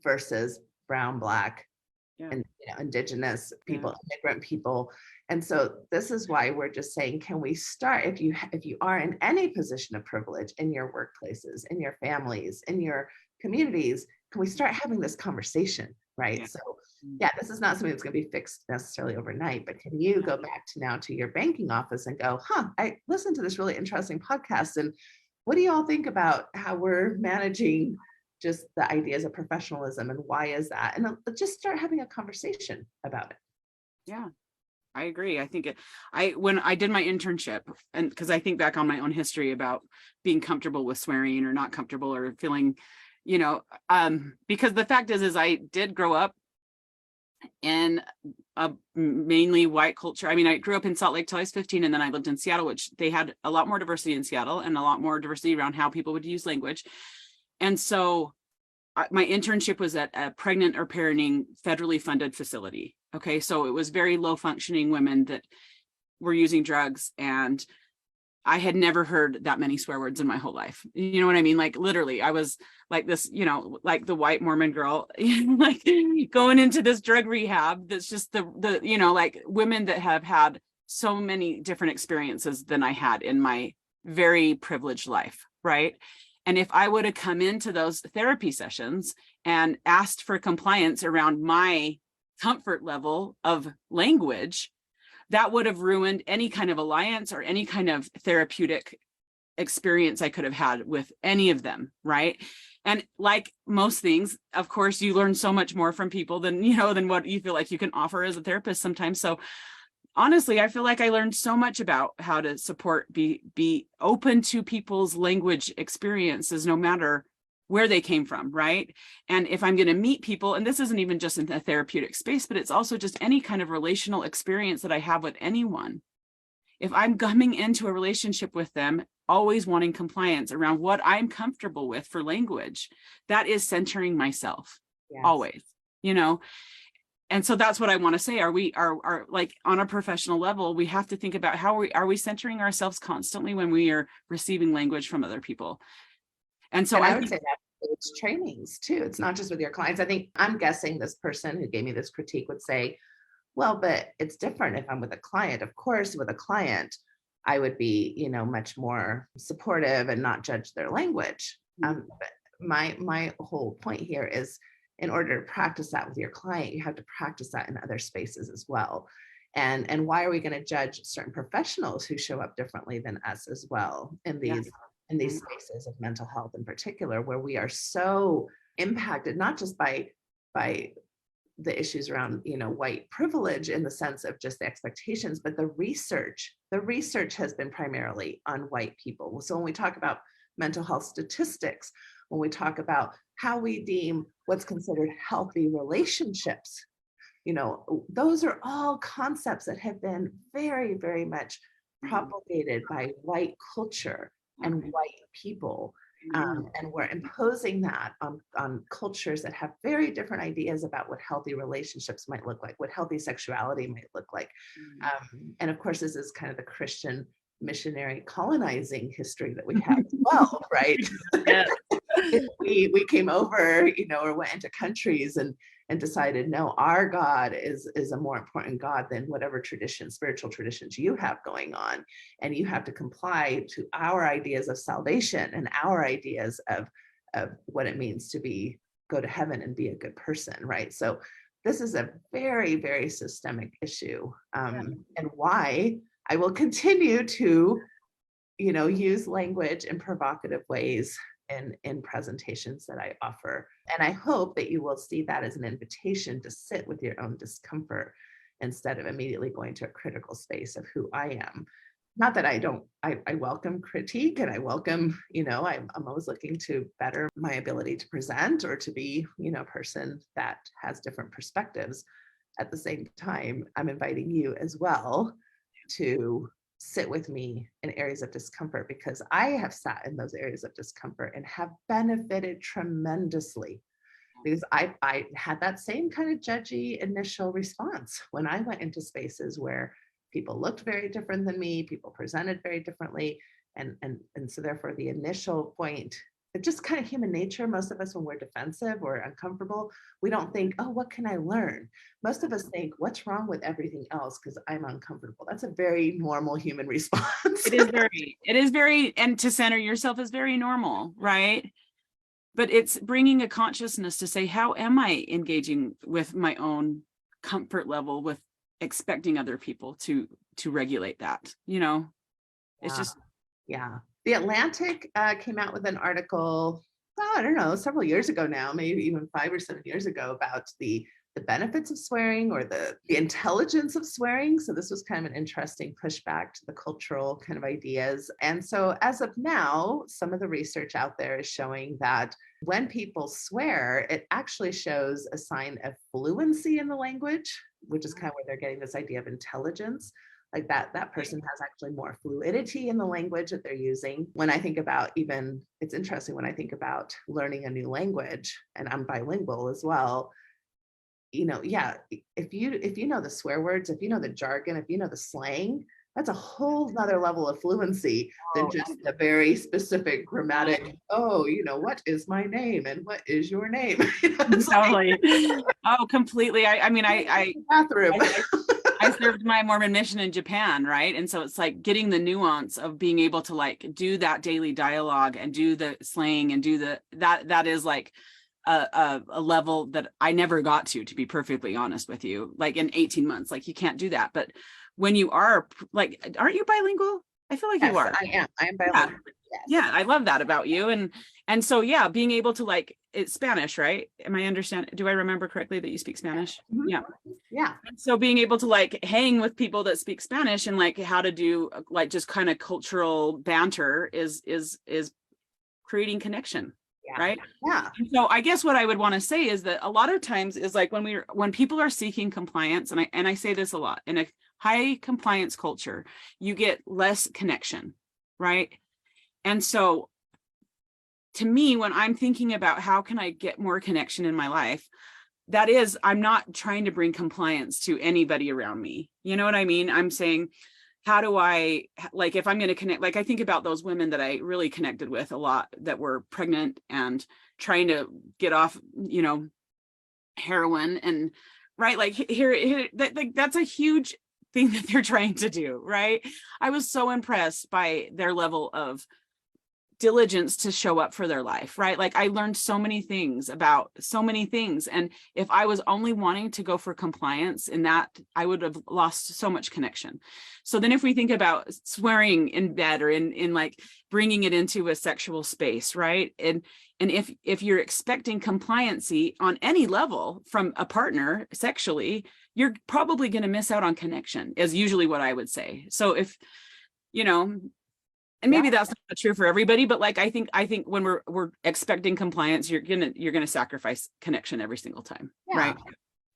versus brown, black, and indigenous people, immigrant people? And so this is why we're just saying, can we start, if you are in any position of privilege in your workplaces, in your families, in your communities, can we start having this conversation, right? So this is not something that's going to be fixed necessarily overnight, but can you go back to your banking office and go, I listened to this really interesting podcast, and what do you all think about how we're managing just the ideas of professionalism, and why is that? And just start having a conversation about it. Yeah, I agree. I think when I did my internship, and because I think back on my own history about being comfortable with swearing or not comfortable or feeling, because the fact is I did grow up in a mainly white culture. I mean, I grew up in Salt Lake till I was 15, and then I lived in Seattle, which they had a lot more diversity in Seattle and a lot more diversity around how people would use language. And so my internship was at a pregnant or parenting federally funded facility. Okay. So it was very low functioning women that were using drugs, and I had never heard that many swear words in my whole life. You know what I mean? Like literally, I was like this, like the white Mormon girl, like going into this drug rehab. That's just the like women that have had so many different experiences than I had in my very privileged life. Right. And if I would have come into those therapy sessions and asked for compliance around my comfort level of language, that would have ruined any kind of alliance or any kind of therapeutic experience I could have had with any of them, right? And like most things, of course, you learn so much more from people than what you feel like you can offer as a therapist sometimes. So honestly, I feel like I learned so much about how to support, be open to people's language experiences, no matter where they came from, right? And if I'm going to meet people, and this isn't even just in the therapeutic space, but it's also just any kind of relational experience that I have with anyone. If I'm coming into a relationship with them, always wanting compliance around what I'm comfortable with for language, that is centering myself. Yes. Always, And so that's what I want to say. Are like on a professional level, we have to think about how are we centering ourselves constantly when we are receiving language from other people. And so I would say that it's trainings too. It's not just with your clients. I'm guessing this person who gave me this critique would say, well, but it's different if I'm with a client. Of course, with a client, I would be, much more supportive and not judge their language. But my whole point here is, in order to practice that with your client, you have to practice that in other spaces as well. And why are we going to judge certain professionals who show up differently than us as well in these spaces of mental health in particular, where we are so impacted, not just by the issues around, white privilege in the sense of just the expectations, but the research has been primarily on white people. So when we talk about mental health statistics, when we talk about how we deem what's considered healthy relationships, those are all concepts that have been very, very much propagated by white culture and white people. And we're imposing that on cultures that have very different ideas about what healthy relationships might look like, what healthy sexuality might look like. And of course, this is kind of the Christian missionary colonizing history that we have as well, right? Yes. we came over, or went into countries and decided, no, our God is a more important God than whatever spiritual traditions you have going on. And you have to comply to our ideas of salvation and our ideas of what it means to go to heaven and be a good person, right? So this is a very, very systemic issue, and why I will continue to, use language in provocative ways in presentations that I offer. And I hope that you will see that as an invitation to sit with your own discomfort instead of immediately going to a critical space of who I am. Not that I welcome critique, and I welcome, I'm always looking to better my ability to present or to be, a person that has different perspectives. At the same time, I'm inviting you as well to sit with me in areas of discomfort, because I have sat in those areas of discomfort and have benefited tremendously, because I had that same kind of judgy initial response when I went into spaces where people looked very different than me, people presented very differently. And so therefore the initial point, it's just kind of human nature. Most of us, when we're defensive or uncomfortable, we don't think, oh, what can I learn? Most of us think, what's wrong with everything else because I'm uncomfortable? That's a very normal human response. It is very, and to center yourself is very normal, right? But it's bringing a consciousness to say, how am I engaging with my own comfort level with expecting other people to regulate that? It's just. Yeah. The Atlantic came out with an article, I don't know, several years ago now, maybe even 5 or 7 years ago, about the benefits of swearing, or the intelligence of swearing. So this was kind of an interesting pushback to the cultural kind of ideas. And so as of now, some of the research out there is showing that when people swear, it actually shows a sign of fluency in the language, which is kind of where they're getting this idea of intelligence. Like that person has actually more fluidity in the language that they're using. When I think about it's interesting when I think about learning a new language, and I'm bilingual as well, if you know the swear words, if you know the jargon, if you know the slang, that's a whole nother level of fluency than just the very specific grammatic. Oh, what is my name and what is your name? Totally. Oh, completely. I bathroom. I served my Mormon mission in Japan, right? And so it's like getting the nuance of being able to like do that daily dialogue and do the slang and do that is like a level that I never got to be perfectly honest with you, like in 18 months, like you can't do that. But when you are like, aren't you bilingual? I feel like Yes, you are. I am bilingual. Yes. Yeah, I love that about you. And so, yeah, being able to like, it's Spanish, right? Am I understand? Do I remember correctly that you speak Spanish? Mm-hmm. Yeah. Yeah. And so being able to like hang with people that speak Spanish and like how to do like just kind of cultural banter is creating connection. Yeah. Right. Yeah. And so I guess what I would want to say is that a lot of times is like when people are seeking compliance, and I say this a lot, in a high compliance culture, you get less connection, right? And so to me, when I'm thinking about how can I get more connection in my life, that is, I'm not trying to bring compliance to anybody around me. You know what I mean? I'm saying, how do I, like, if I'm going to connect, like I think about those women that I really connected with a lot that were pregnant and trying to get off, you know, heroin, and right, like here that's a huge thing that they're trying to do, right? I was so impressed by their level of diligence to show up for their life, right? Like I learned so many things about so many things. And if I was only wanting to go for compliance in that, I would have lost so much connection. So then if we think about swearing in bed or in like bringing it into a sexual space, right? And if you're expecting compliancy on any level from a partner sexually, you're probably going to miss out on connection, is usually what I would say. So if, you know, and maybe that's not true for everybody, but like I think when we're expecting compliance, you're gonna sacrifice connection every single time, right?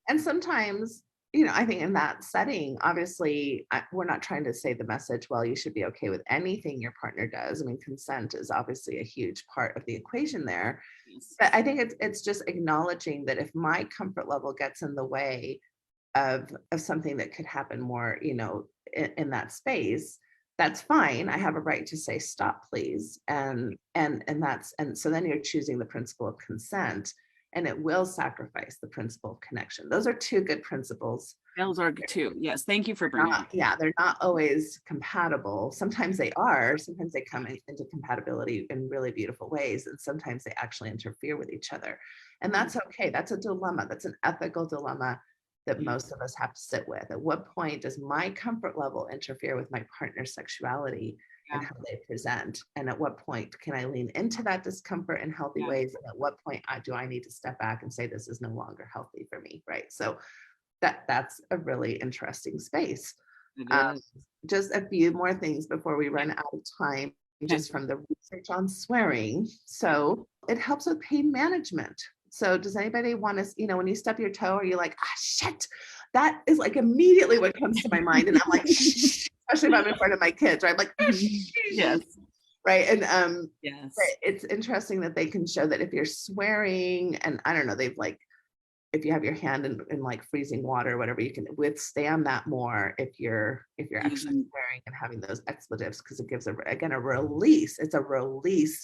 And sometimes, you know, I think in that setting, obviously, we're not trying to say the message, well, you should be okay with anything your partner does. I mean, consent is obviously a huge part of the equation there. Yes. But I think it's just acknowledging that if my comfort level gets in the way of something that could happen more, you know, in that space, that's fine. I have a right to say stop, please. And so then you're choosing the principle of consent, and it will sacrifice the principle of connection. Those are two good principles. Those are two. Yes. Thank you for bringing it. Yeah, they're not always compatible. Sometimes they are. Sometimes they come into compatibility in really beautiful ways, and sometimes they actually interfere with each other. And that's okay. That's a dilemma. That's an ethical dilemma that most of us have to sit with. At what point does my comfort level interfere with my partner's sexuality and how they present? And at what point can I lean into that discomfort in healthy ways? And at what point do I need to step back and say, this is no longer healthy for me, right? So that's a really interesting space. Just a few more things before we run out of time, just from the research on swearing. So it helps with pain management. So does anybody want to, you know, when you stub your toe, are you like, shit, that is like immediately what comes to my mind. And I'm like, especially if I'm in front of my kids, right? I'm like, yes. Right. And yes, it's interesting that they can show that if you're swearing, and I don't know, they've like, if you have your hand in like freezing water or whatever, you can withstand that more if you're actually swearing and having those expletives, because it gives a release. It's a release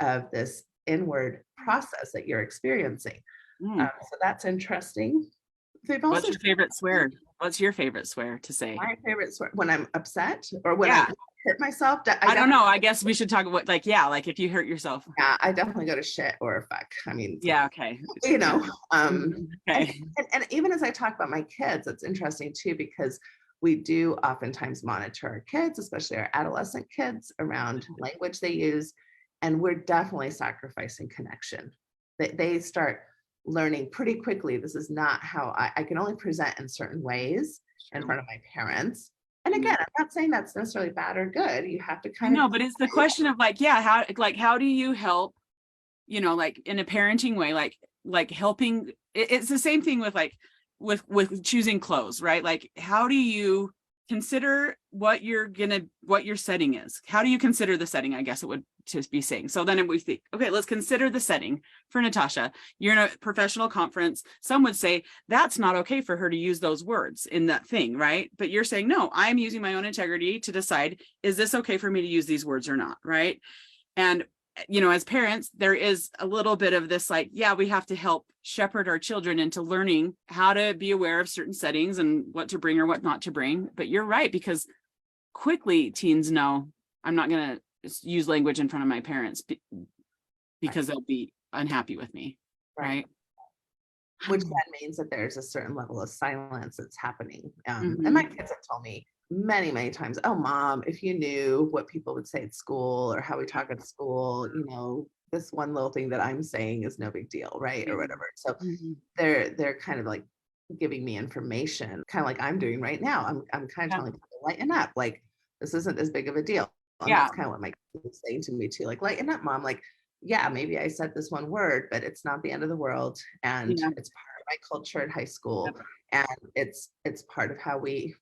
of this inward process that you're experiencing. So that's interesting. What's your favorite swear? What's your favorite swear to say? My favorite swear when I'm upset or when I hurt myself. I don't know. I guess we should talk about like if you hurt yourself. Yeah, I definitely go to shit or fuck. I mean, okay. You know, okay. And even as I talk about my kids, it's interesting too, because we do oftentimes monitor our kids, especially our adolescent kids, around language they use. And we're definitely sacrificing connection. They start learning pretty quickly. This is not how I can only present in certain ways in front of my parents. And again, I'm not saying that's necessarily bad or good. You have to kind of. But it's the question of how do you help, you know, like in a parenting way, like helping. It's the same thing with like with choosing clothes, right? Like, how do you consider what your setting is? How do you consider the setting? I guess it would to be saying. So then we think, okay, let's consider the setting for Natasha. You're in a professional conference. Some would say that's not okay for her to use those words in that thing, right? But you're saying, no, I'm using my own integrity to decide, is this okay for me to use these words or not, right? And you know, as parents, there is a little bit of this, like, we have to help shepherd our children into learning how to be aware of certain settings and what to bring or what not to bring. But you're right, because quickly teens know, I'm not going to use language in front of my parents because they'll be unhappy with me, right? Which then means that there's a certain level of silence that's happening. And my kids have told me, many, many times, oh, mom, if you knew what people would say at school or how we talk at school, this one little thing that I'm saying is no big deal, right? Or whatever. So Mhm. they're kind of like giving me information, kind of like I'm doing right now. I'm kind of Yeah. telling people, lighten up, like this isn't as big of a deal. And Yeah. that's kind of what my kid is saying to me too, like, lighten up, mom. Like, yeah, maybe I said this one word, but it's not the end of the world. And Yeah. it's part of my culture at high school. Yep. And it's part of how we,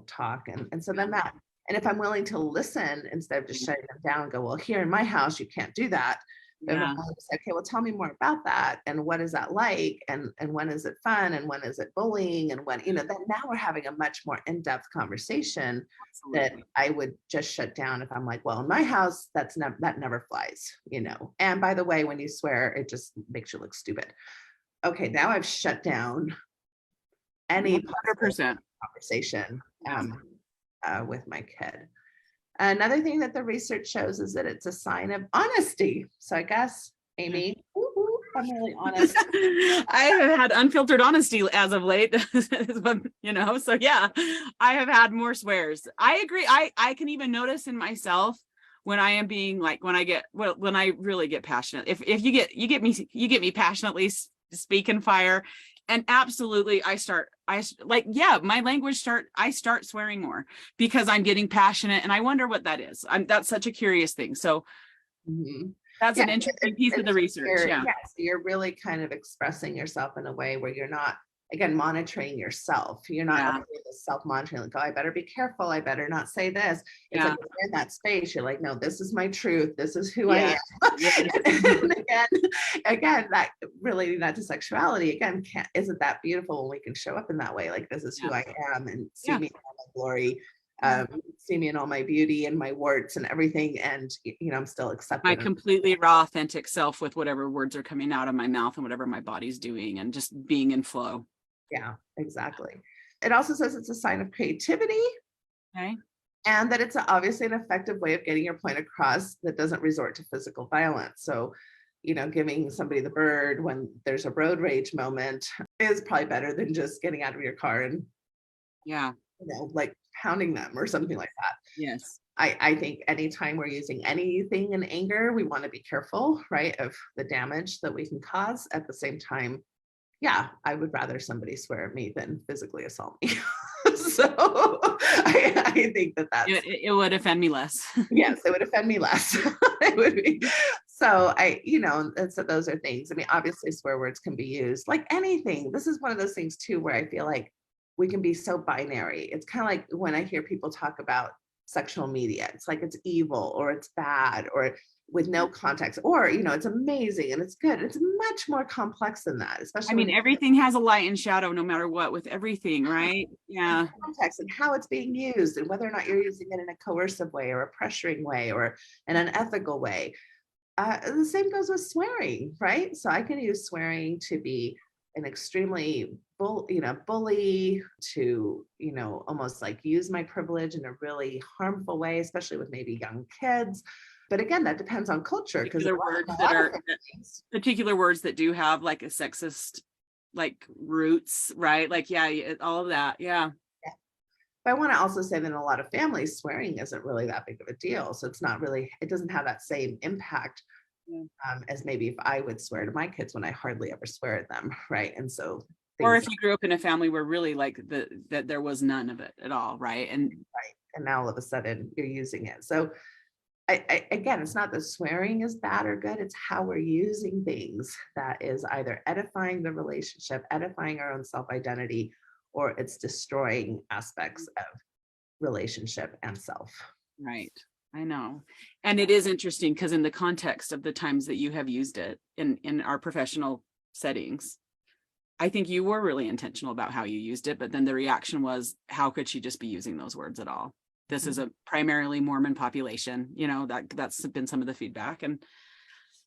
talk. And so then that, and if I'm willing to listen instead of just shutting them down and go, well, here in my house, you can't do that. But if I'm Yeah. willing to say, okay, well, tell me more about that. And what is that like? And when is it fun? And when is it bullying? And when, then now we're having a much more in-depth conversation that Absolutely. I would just shut down if I'm like, well, in my house, that never flies, And by the way, when you swear, it just makes you look stupid. Okay, now I've shut down any 100%. conversation with my kid. Another thing that the research shows is that it's a sign of honesty. So I guess, Aimee, I'm really honest. I have had unfiltered honesty as of late, so yeah, I have had more swears. I agree. I can even notice in myself when I am being like, when I really get passionate, if you get me passionately speaking fire. And absolutely, I start swearing more because I'm getting passionate, and I wonder what that is. That's such a curious thing. So that's an interesting piece of the research. Yeah. So you're really kind of expressing yourself in a way where you're not, again, monitoring yourself. You're not self-monitoring, like, oh, I better be careful. I better not say this. It's like you're in that space. You're like, no, this is my truth. This is who I am. And again, that relating that to sexuality, again, isn't that beautiful when we can show up in that way? Like, this is who I am, and see me in all my glory. See me in all my beauty and my warts and everything, and I'm still accepted. My completely raw, authentic self with whatever words are coming out of my mouth and whatever my body's doing, and just being in flow. Yeah, exactly. It also says it's a sign of creativity. Okay. And that it's obviously an effective way of getting your point across that doesn't resort to physical violence. So, giving somebody the bird when there's a road rage moment is probably better than just getting out of your car and, like pounding them or something like that. Yes. I think anytime we're using anything in anger, we want to be careful, right, of the damage that we can cause. At the same time, I would rather somebody swear at me than physically assault me. So I think that's it would offend me less. Yes, it would offend me less. It would be. So so those are things. I mean, obviously swear words can be used like anything. This is one of those things too, where I feel like we can be so binary. It's kind of like when I hear people talk about sexual media, it's like it's evil or it's bad or with no context, or it's amazing and it's good. It's much more complex than that, especially everything has a light and shadow no matter what with everything, right? Yeah. Context and how it's being used and whether or not you're using it in a coercive way or a pressuring way or an unethical way. The same goes with swearing, right? So I can use swearing to be an extremely bully, to almost like use my privilege in a really harmful way, especially with maybe young kids. But again, that depends on culture, because particular words that do have like a sexist like roots, right? Like, all of that. Yeah. But I want to also say that in a lot of families, swearing isn't really that big of a deal. So it doesn't have that same impact as maybe if I would swear to my kids when I hardly ever swear at them, right? And so, or if you grew up in a family where really like that there was none of it at all, right? And now all of a sudden you're using it. So again, it's not that swearing is bad or good. It's how we're using things that is either edifying the relationship, edifying our own self-identity, or it's destroying aspects of relationship and self. Right. I know. And it is interesting because in the context of the times that you have used it in our professional settings, I think you were really intentional about how you used it, but then the reaction was, how could she just be using those words at all? This is a primarily Mormon population, that's been some of the feedback. And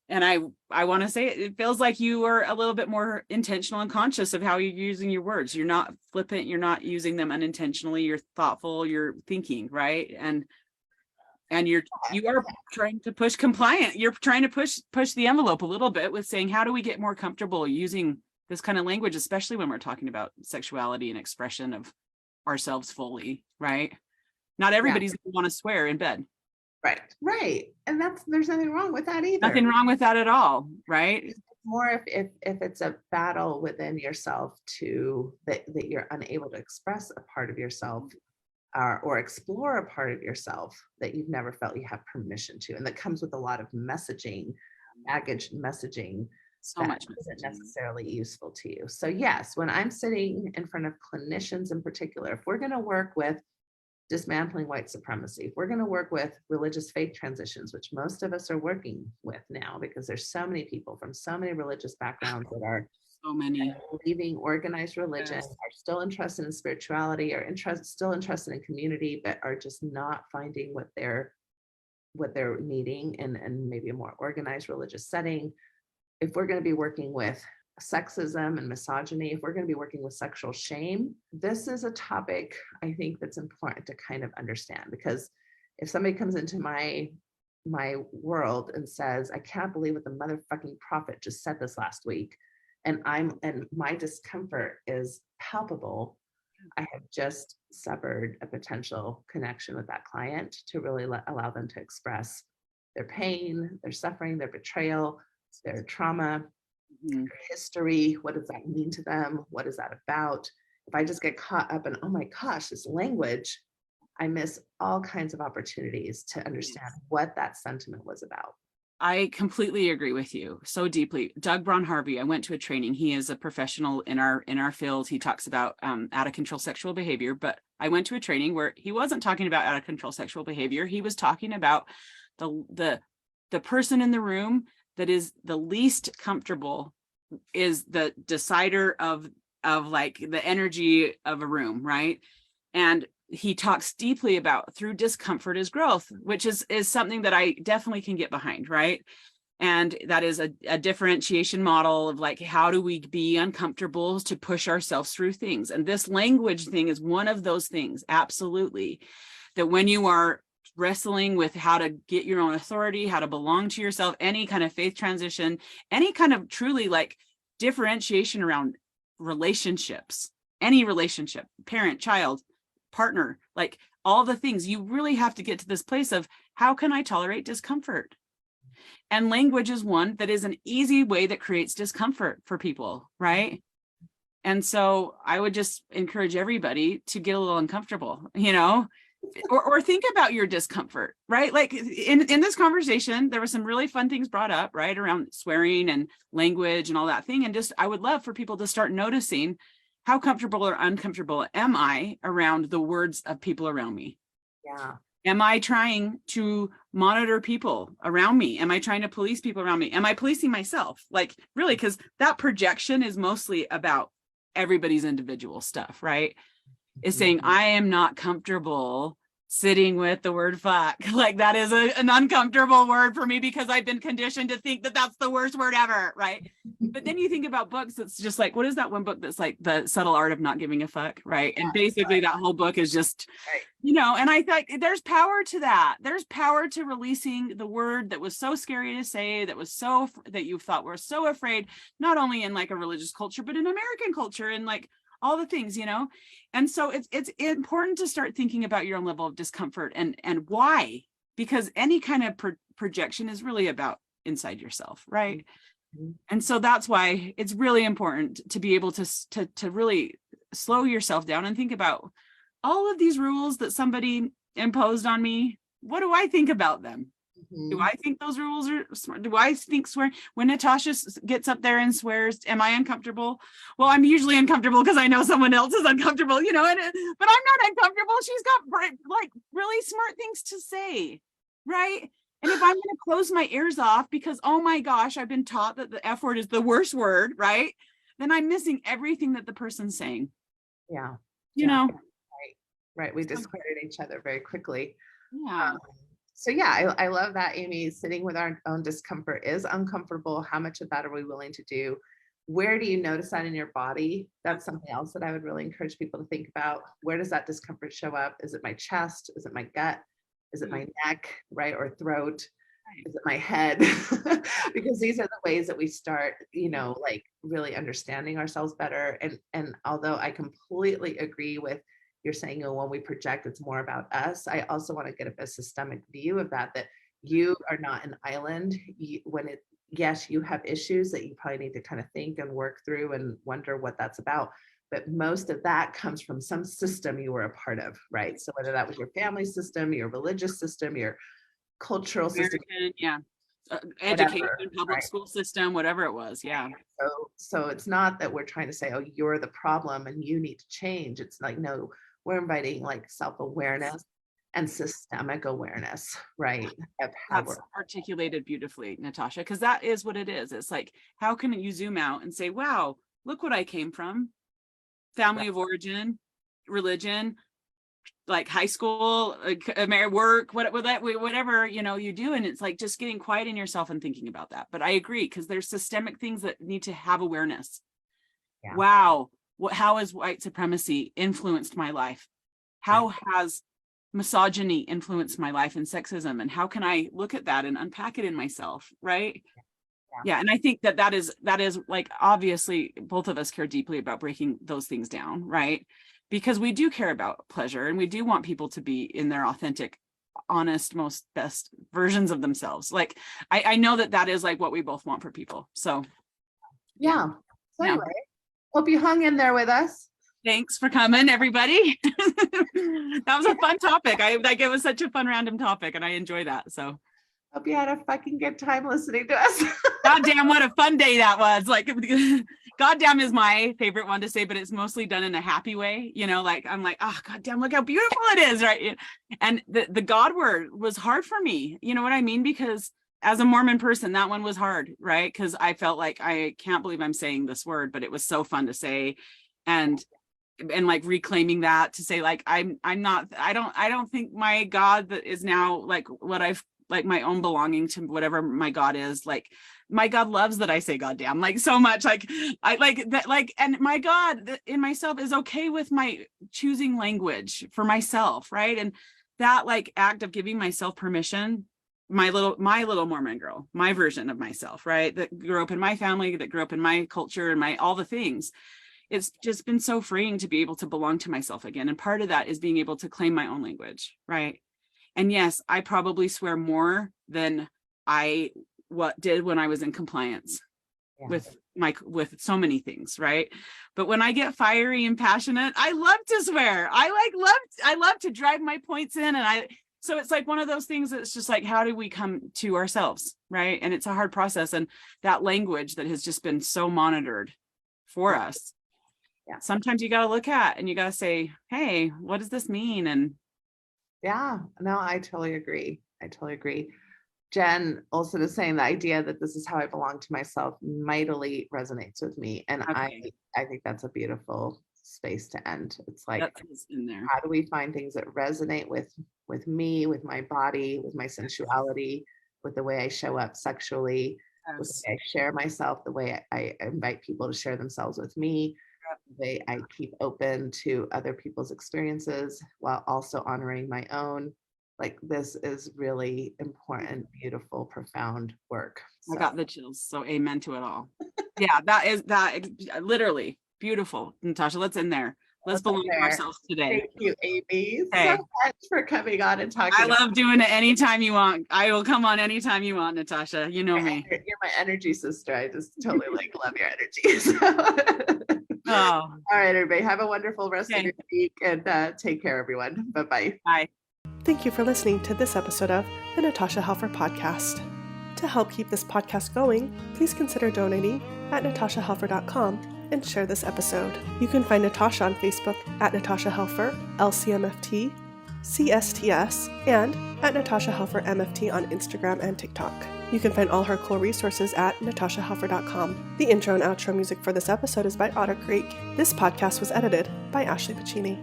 I want to say it feels like you were a little bit more intentional and conscious of how you're using your words. You're not flippant. You're not using them unintentionally. You're thoughtful. You're thinking, right? And you are trying to push compliant. You're trying to push the envelope a little bit with saying, how do we get more comfortable using this kind of language, especially when we're talking about sexuality and expression of ourselves fully, right? Not everybody's going to want to swear in bed. Right. And there's nothing wrong with that either. Nothing wrong with that at all, right? It's more if it's a battle within yourself that you're unable to express a part of yourself or explore a part of yourself that you've never felt you have permission to. And that comes with a lot of messaging, baggage messaging. So much isn't necessarily useful to you. So yes, when I'm sitting in front of clinicians in particular, if we're going to work with dismantling white supremacy, if we're going to work with religious faith transitions, which most of us are working with now, because there's so many people from so many religious backgrounds that are leaving organized religion, are still interested in spirituality, are still interested in community, but are just not finding what they're needing in maybe a more organized religious setting. If we're going to be working with sexism and misogyny, if we're going to be working with sexual shame, this is a topic I think that's important to kind of understand, because if somebody comes into my world and says, I can't believe what the motherfucking prophet just said this last week, and my discomfort is palpable, I have just severed a potential connection with that client to really allow them to express their pain, their suffering, their betrayal, their trauma, their history. What does that mean to them? What is that about? If I just get caught up in, oh my gosh, this language, I miss all kinds of opportunities to understand what that sentiment was about. I completely agree with you so deeply. Doug Braun-Harvey, I went to a training. He is a professional in our field. He talks about out of control sexual behavior, but I went to a training where he wasn't talking about out of control sexual behavior. He was talking about the person in the room that is the least comfortable is the decider of like the energy of a room, right? And he talks deeply about through discomfort is growth, which is something that I definitely can get behind, right? And that is a differentiation model of like, how do we be uncomfortable to push ourselves through things? And this language thing is one of those things, absolutely, that when you are wrestling with how to get your own authority, how to belong to yourself, any kind of faith transition, any kind of truly like differentiation around relationships, any relationship, parent, child, partner, like all the things, you really have to get to this place of how can I tolerate discomfort? And language is one that is an easy way that creates discomfort for people, right? And so I would just encourage everybody to get a little uncomfortable, or think about your discomfort, right? Like in this conversation, there were some really fun things brought up, right? Around swearing and language and all that thing. And just, I would love for people to start noticing how comfortable or uncomfortable am I around the words of people around me? Yeah. Am I trying to monitor people around me? Am I trying to police people around me? Am I policing myself? Like really, because that projection is mostly about everybody's individual stuff, right? Is saying, I am not comfortable sitting with the word fuck. Like that is an uncomfortable word for me because I've been conditioned to think that that's the worst word ever, right? But then you think about books, it's just like, what is that one book that's like The Subtle Art of Not Giving a Fuck, right? And basically that whole book is just, and I thought there's power to that. There's power to releasing the word that was so scary to say, that you thought were so afraid, not only in like a religious culture, but in American culture and like all the things, And so it's important to start thinking about your own level of discomfort and why, because any kind of projection is really about inside yourself, right? Mm-hmm. And so that's why it's really important to be able to really slow yourself down and think about all of these rules that somebody imposed on me. What do I think about them? Mm-hmm. Do I think those rules are smart? Do I think swearing? When Natasha gets up there and swears, am I uncomfortable? Well, I'm usually uncomfortable because I know someone else is uncomfortable, but I'm not uncomfortable. She's got like really smart things to say, right? And if I'm going to close my ears off because, oh my gosh, I've been taught that the F word is the worst word, right? Then I'm missing everything that the person's saying. Yeah. Right. We discredit each other very quickly. Yeah. So yeah, I love that, Aimee. Sitting with our own discomfort is uncomfortable. How much of that are we willing to do? Where do you notice that in your body? That's something else that I would really encourage people to think about. Where does that discomfort show up? Is it my chest? Is it my gut? Is it my neck, right? Or throat? Is it my head? Because these are the ways that we start, like really understanding ourselves better. And although I completely agree with you're saying, oh, when we project, it's more about us. I also want to get a systemic view of that you are not an island. Yes, you have issues that you probably need to kind of think and work through and wonder what that's about. But most of that comes from some system you were a part of, right? So whether that was your family system, your religious system, your cultural system, education, whatever, public right? school system, whatever it was. Yeah. So it's not that we're trying to say, oh, you're the problem and you need to change. It's like, no, we're inviting like self-awareness and systemic awareness, right? Of how That's articulated beautifully, Natasha, because that is what it is. It's like, how can you zoom out and say, wow, look what I came from, family of origin, religion, like high school, work, whatever, you do. And it's like just getting quiet in yourself and thinking about that. But I agree, because there's systemic things that need to have awareness. Yeah. Wow. How has white supremacy influenced my life? How has misogyny influenced my life, and sexism? And how can I look at that and unpack it in myself? Right. Yeah. And I think that is like, obviously both of us care deeply about breaking those things down, right? Because we do care about pleasure, and we do want people to be in their authentic, honest, most best versions of themselves. Like, I know that is like what we both want for people. So yeah. So anyway, hope you hung in there with us. Thanks for coming, everybody. That was a fun topic. It was such a fun random topic, and I enjoy that. So hope you had a fucking good time listening to us. Goddamn, what a fun day that was. Like, goddamn is my favorite one to say, but it's mostly done in a happy way. Like, I'm like, oh, goddamn, look how beautiful it is. Right. And the God word was hard for me. You know what I mean? Because as a Mormon person, that one was hard. Right. Because I felt like, I can't believe I'm saying this word, but it was so fun to say. And like reclaiming that to say, like, I don't think my God that is now like what I've, like, my own belonging to whatever my God is, like, my God loves that I say goddamn, like, so much. Like, I like that, like, and my God in myself is okay with my choosing language for myself, right? And that, like, act of giving myself permission, my little Mormon girl, my version of myself, right, that grew up in my family, that grew up in my culture, and all the things, it's just been so freeing to be able to belong to myself again. And part of that is being able to claim my own language, right? And yes, I probably swear more than I did when I was in compliance with so many things, right? But when I get fiery and passionate, I love to swear. I love to drive my points in, and so it's like one of those things that's just like, how do we come to ourselves, right? And it's a hard process, and that language that has just been so monitored for us. Yeah. Sometimes you got to look at and you got to say, hey, what does this mean? And yeah, no, I totally agree. Jen also is saying the idea that this is how I belong to myself mightily resonates with me. And okay. I think that's a beautiful space to end. It's like, in there. How do we find things that resonate with me, with my body, with my sensuality, with the way I show up sexually, with the way I share myself, the way I invite people to share themselves with me, the way I keep open to other people's experiences while also honoring my own. Like, this is really important, beautiful, profound work. So. I got the chills. So amen to it all. Yeah, that literally beautiful. Natasha, let's end there. Let's belong to ourselves today. Thank you, Aimee, so much for coming on and talking. I love doing it anytime you want. I will come on anytime you want, Natasha. You know me. You're my energy sister. I just totally love your energy. So. Oh. All right, everybody. Have a wonderful rest of your week, and take care, everyone. Bye-bye. Bye. Thank you for listening to this episode of the Natasha Helfer Podcast. To help keep this podcast going, please consider donating at natashahelfer.com and share this episode. You can find Natasha on Facebook at Natasha Helfer, LCMFT, CSTS, and at Natasha Helfer MFT on Instagram and TikTok. You can find all her cool resources at natashahelfer.com. The intro and outro music for this episode is by Otter Creek. This podcast was edited by Ashley Pacini.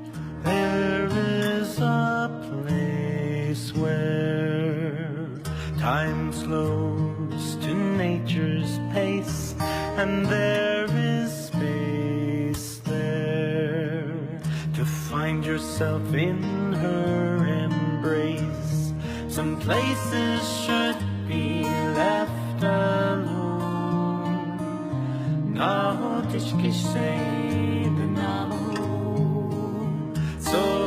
There is a place where time slows to nature's pace, and there is space there to find yourself in her embrace. Some places should be left alone. No, so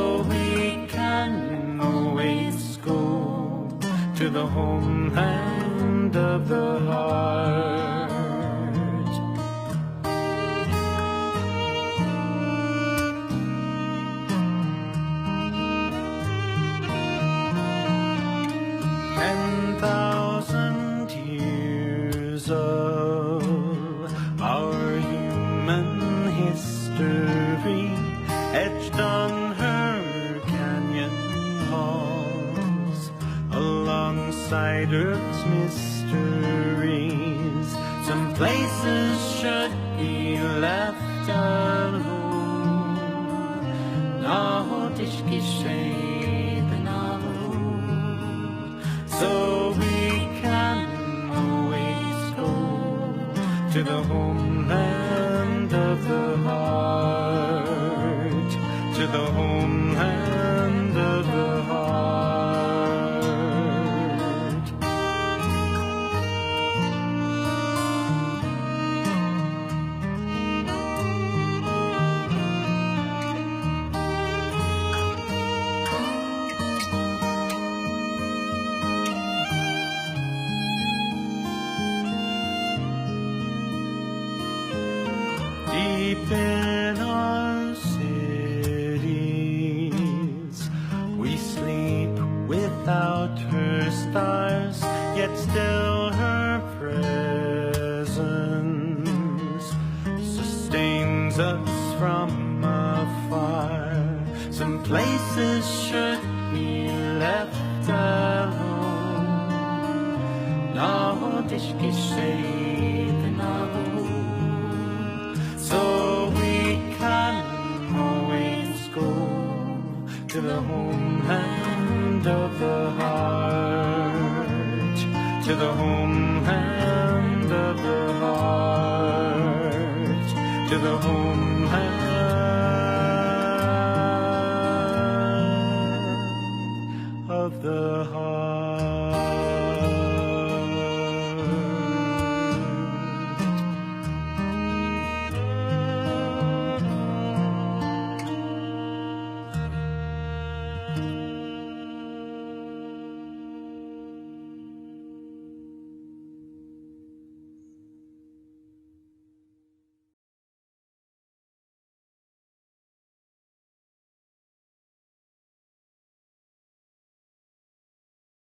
to the homeland of the heart. 10,000 years of our human history etched on her canyon walls, alongside Earth's mysteries. Some places should be left alone. Nahotish geschehen alone. So we can always go to the homeland of the heart, to the homeland of the heart. Deep in our cities, we sleep without her stars, yet still her presence sustains us from afar. Some places should be left alone. Nahotish geschehen alone. So we can always go to the homeland of the heart, to the homeland of the heart, to the homeland.